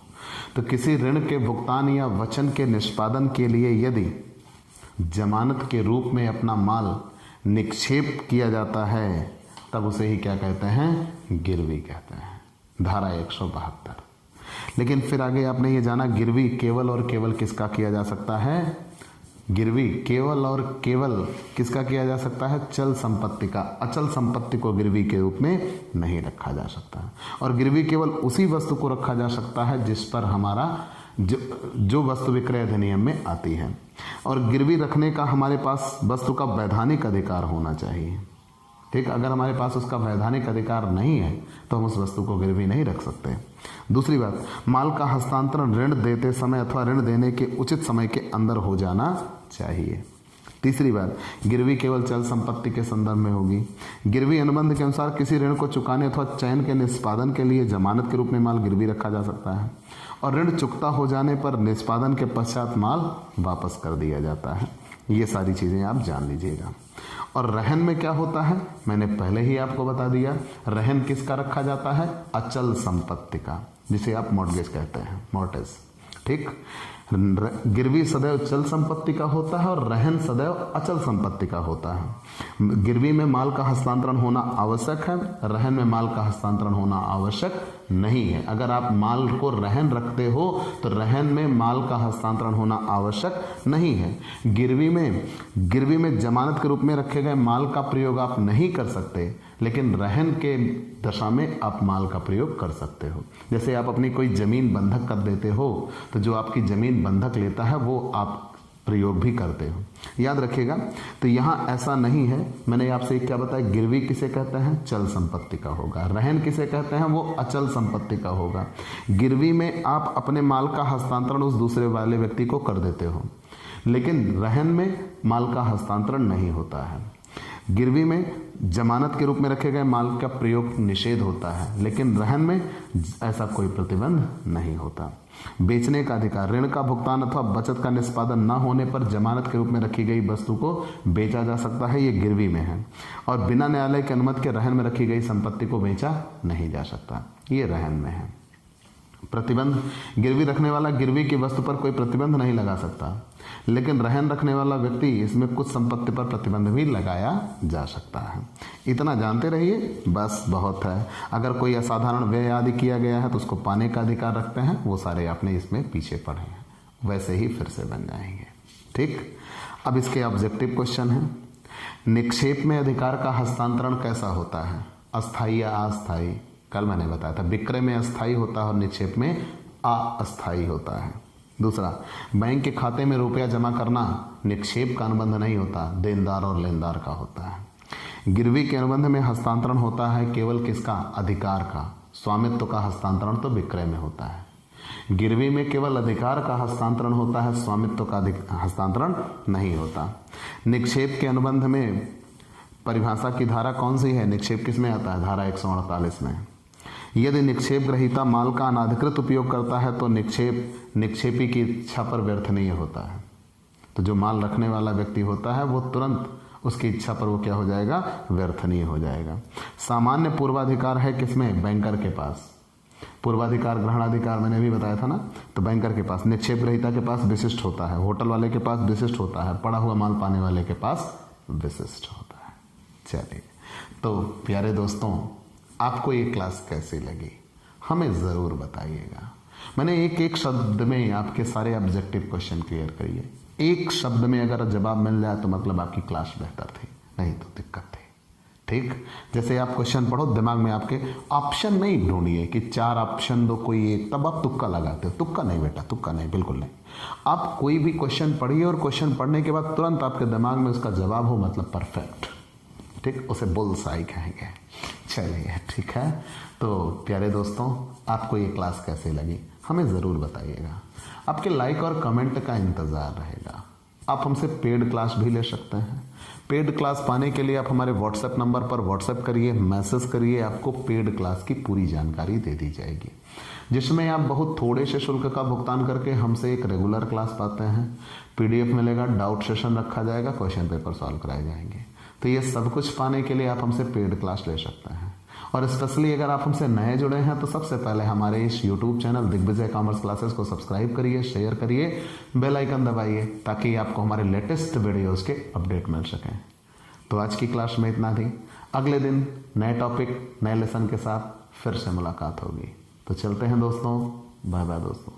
[SPEAKER 1] तो किसी ऋण के भुगतान या वचन के निष्पादन के लिए यदि जमानत के रूप में अपना माल निक्षेप किया जाता है तब उसे ही क्या कहते हैं? गिरवी कहते हैं। धारा 172। लेकिन फिर आगे आपने ये जाना गिरवी केवल और केवल किसका किया जा सकता है? गिरवी केवल और केवल किसका किया जा सकता है? चल संपत्ति का। अचल संपत्ति को गिरवी के रूप में नहीं रखा जा सकता। और गिरवी केवल उसी वस्तु को रखा जा सकता है जिस पर हमारा जो वस्तु विक्रय अधिनियम में आती है। और गिरवी रखने का हमारे पास वस्तु का वैधानिक अधिकार होना चाहिए। ठीक, अगर हमारे पास उसका वैधानिक अधिकार नहीं है तो हम उस वस्तु को गिरवी नहीं रख सकते। दूसरी बात, माल का हस्तांतरण ऋण देते समय अथवा ऋण देने के उचित समय के अंदर हो जाना चाहिए। तीसरी बात, गिरवी केवल चल संपत्ति के संदर्भ में होगी। गिरवी अनुबंध के अनुसार किसी ऋण को चुकाने अथवा चयन के निष्पादन के लिए जमानत के रूप में माल गिरवी रखा जा सकता है और ऋण चुकता हो जाने पर निष्पादन के पश्चात माल वापस कर दिया जाता है। ये सारी चीज़ें आप जान लीजिएगा। और रहन में क्या होता है, मैंने पहले ही आपको बता दिया। रहन किसका रखा जाता है? अचल संपत्ति का, जिसे आप मॉर्टगेज कहते हैं, मॉर्टेज। ठीक, गिरवी सदैव चल संपत्ति का होता है और रहन सदैव अचल संपत्ति का होता है। गिरवी में माल का हस्तांतरण होना आवश्यक है, रहन में माल का हस्तांतरण होना आवश्यक नहीं है। अगर आप माल को रहन रखते हो तो रहन में माल का हस्तांतरण होना आवश्यक नहीं है। गिरवी में जमानत के रूप में रखे गए माल का प्रयोग आप नहीं कर सकते, लेकिन रहन के दशा में आप माल का प्रयोग कर सकते हो। जैसे आप अपनी कोई जमीन बंधक कर देते हो तो जो आपकी जमीन बंधक लेता है वो आप प्रयोग भी करते हो, याद रखिएगा। तो यहाँ ऐसा नहीं है। मैंने आपसे क्या बताया, गिरवी किसे कहते हैं? चल संपत्ति का होगा। रहन किसे कहते हैं? वो अचल संपत्ति का होगा। गिरवी में आप अपने माल का हस्तांतरण उस दूसरे वाले व्यक्ति को कर देते हो, लेकिन रहन में माल का हस्तांतरण नहीं होता है। गिरवी में जमानत के रूप में रखे गए माल का प्रयोग निषेध होता है, लेकिन रहन में ऐसा कोई प्रतिबंध नहीं होता। बेचने का अधिकार, ऋण का भुगतान अथवा बचत का निष्पादन न होने पर जमानत के रूप में रखी गई वस्तु को बेचा जा सकता है, ये गिरवी में है। और बिना न्यायालय की अनुमति के रहन में रखी गई संपत्ति को बेचा नहीं जा सकता, ये रहन में है। प्रतिबंध, गिरवी रखने वाला गिरवी की वस्तु पर कोई प्रतिबंध नहीं लगा सकता, लेकिन रहन रखने वाला व्यक्ति इसमें कुछ संपत्ति पर प्रतिबंध भी लगाया जा सकता है। इतना जानते रहिए, बस बहुत है। अगर कोई असाधारण व्यय आदि किया गया है तो उसको पाने का अधिकार रखते हैं, वो सारे आपने इसमें पीछे पढ़े हैं, वैसे ही फिर से बन जाएंगे। ठीक, अब इसके ऑब्जेक्टिव क्वेश्चन है। निक्षेप में अधिकार का हस्तांतरण कैसा होता है? अस्थायी या अस्थायी? कल मैंने बताया था, विक्रय में अस्थायी होता है और निक्षेप में अस्थायी होता है। दूसरा, बैंक के खाते में रुपया जमा करना निक्षेप का अनुबंध नहीं होता, देनदार और लेनदार का होता है। गिरवी के अनुबंध में हस्तांतरण होता है केवल किसका? अधिकार का। स्वामित्व का हस्तांतरण तो विक्रय में होता है। गिरवी में केवल अधिकार का हस्तांतरण होता है, स्वामित्व का हस्तांतरण नहीं होता। निक्षेप के अनुबंध में परिभाषा की धारा कौन सी है? निक्षेप किस में आता है? धारा 148 में। यदि निक्षेप ग्रहीता माल का अनाधिकृत उपयोग करता है तो निक्षेपी की इच्छा पर व्यर्थ नहीं होता है। तो जो माल रखने वाला व्यक्ति होता है वो तुरंत उसकी इच्छा पर वो क्या हो जाएगा? व्यर्थ नहीं हो जाएगा। सामान्य पूर्वाधिकार है किसमें? बैंकर के पास। पूर्वाधिकार ग्रहणाधिकार मैंने भी बताया था ना, तो बैंकर के पास। निक्षेप ग्रहीता के पास विशिष्ट होता है, होटल वाले के पास विशिष्ट होता है, पड़ा हुआ माल पाने वाले के पास विशिष्ट होता है। चलिए, तो प्यारे दोस्तों, आपको ये क्लास कैसी लगी हमें ज़रूर बताइएगा। मैंने एक एक शब्द में आपके सारे ऑब्जेक्टिव क्वेश्चन क्लियर करिए। एक शब्द में अगर जवाब मिल जाए तो मतलब आपकी क्लास बेहतर थी, नहीं तो दिक्कत थी। ठीक, जैसे आप क्वेश्चन पढ़ो, दिमाग में आपके ऑप्शन नहीं ढूंढिए कि 4 ऑप्शन दो कोई एक, तब आप तुक्का लगाते हो। तुक्का नहीं बेटा, तुक्का नहीं, बिल्कुल नहीं। आप कोई भी क्वेश्चन पढ़िए और क्वेश्चन पढ़ने के बाद तुरंत आपके दिमाग में उसका जवाब हो, मतलब परफेक्ट। ठीक, उसे बुल्सआई कहेंगे। चलिए, ठीक है। तो प्यारे दोस्तों, आपको ये क्लास कैसे लगी हमें ज़रूर बताइएगा। आपके लाइक और कमेंट का इंतज़ार रहेगा। आप हमसे पेड क्लास भी ले सकते हैं। पेड क्लास पाने के लिए आप हमारे व्हाट्सएप नंबर पर व्हाट्सएप करिए, मैसेज करिए, आपको पेड क्लास की पूरी जानकारी दे दी जाएगी, जिसमें आप बहुत थोड़े से शुल्क का भुगतान करके हमसे एक रेगुलर क्लास पाते हैं। PDF मिलेगा, डाउट सेशन रखा जाएगा, क्वेश्चन पेपर सॉल्व कराए जाएंगे। तो ये सब कुछ पाने के लिए आप हमसे पेड क्लास ले सकते हैं। और स्पेशली अगर आप हमसे नए जुड़े हैं तो सबसे पहले हमारे इस YouTube channel Digvijay commerce classes को सब्सक्राइब करिए, शेयर करिए, बेल आइकन दबाइए, ताकि आपको हमारे लेटेस्ट वीडियोस के अपडेट मिल सकें। तो आज की क्लास में इतना थी। अगले दिन नए टॉपिक, नए लेसन के साथ फिर से मुलाकात होगी। तो चलते हैं दोस्तों, बाय बाय दोस्तों।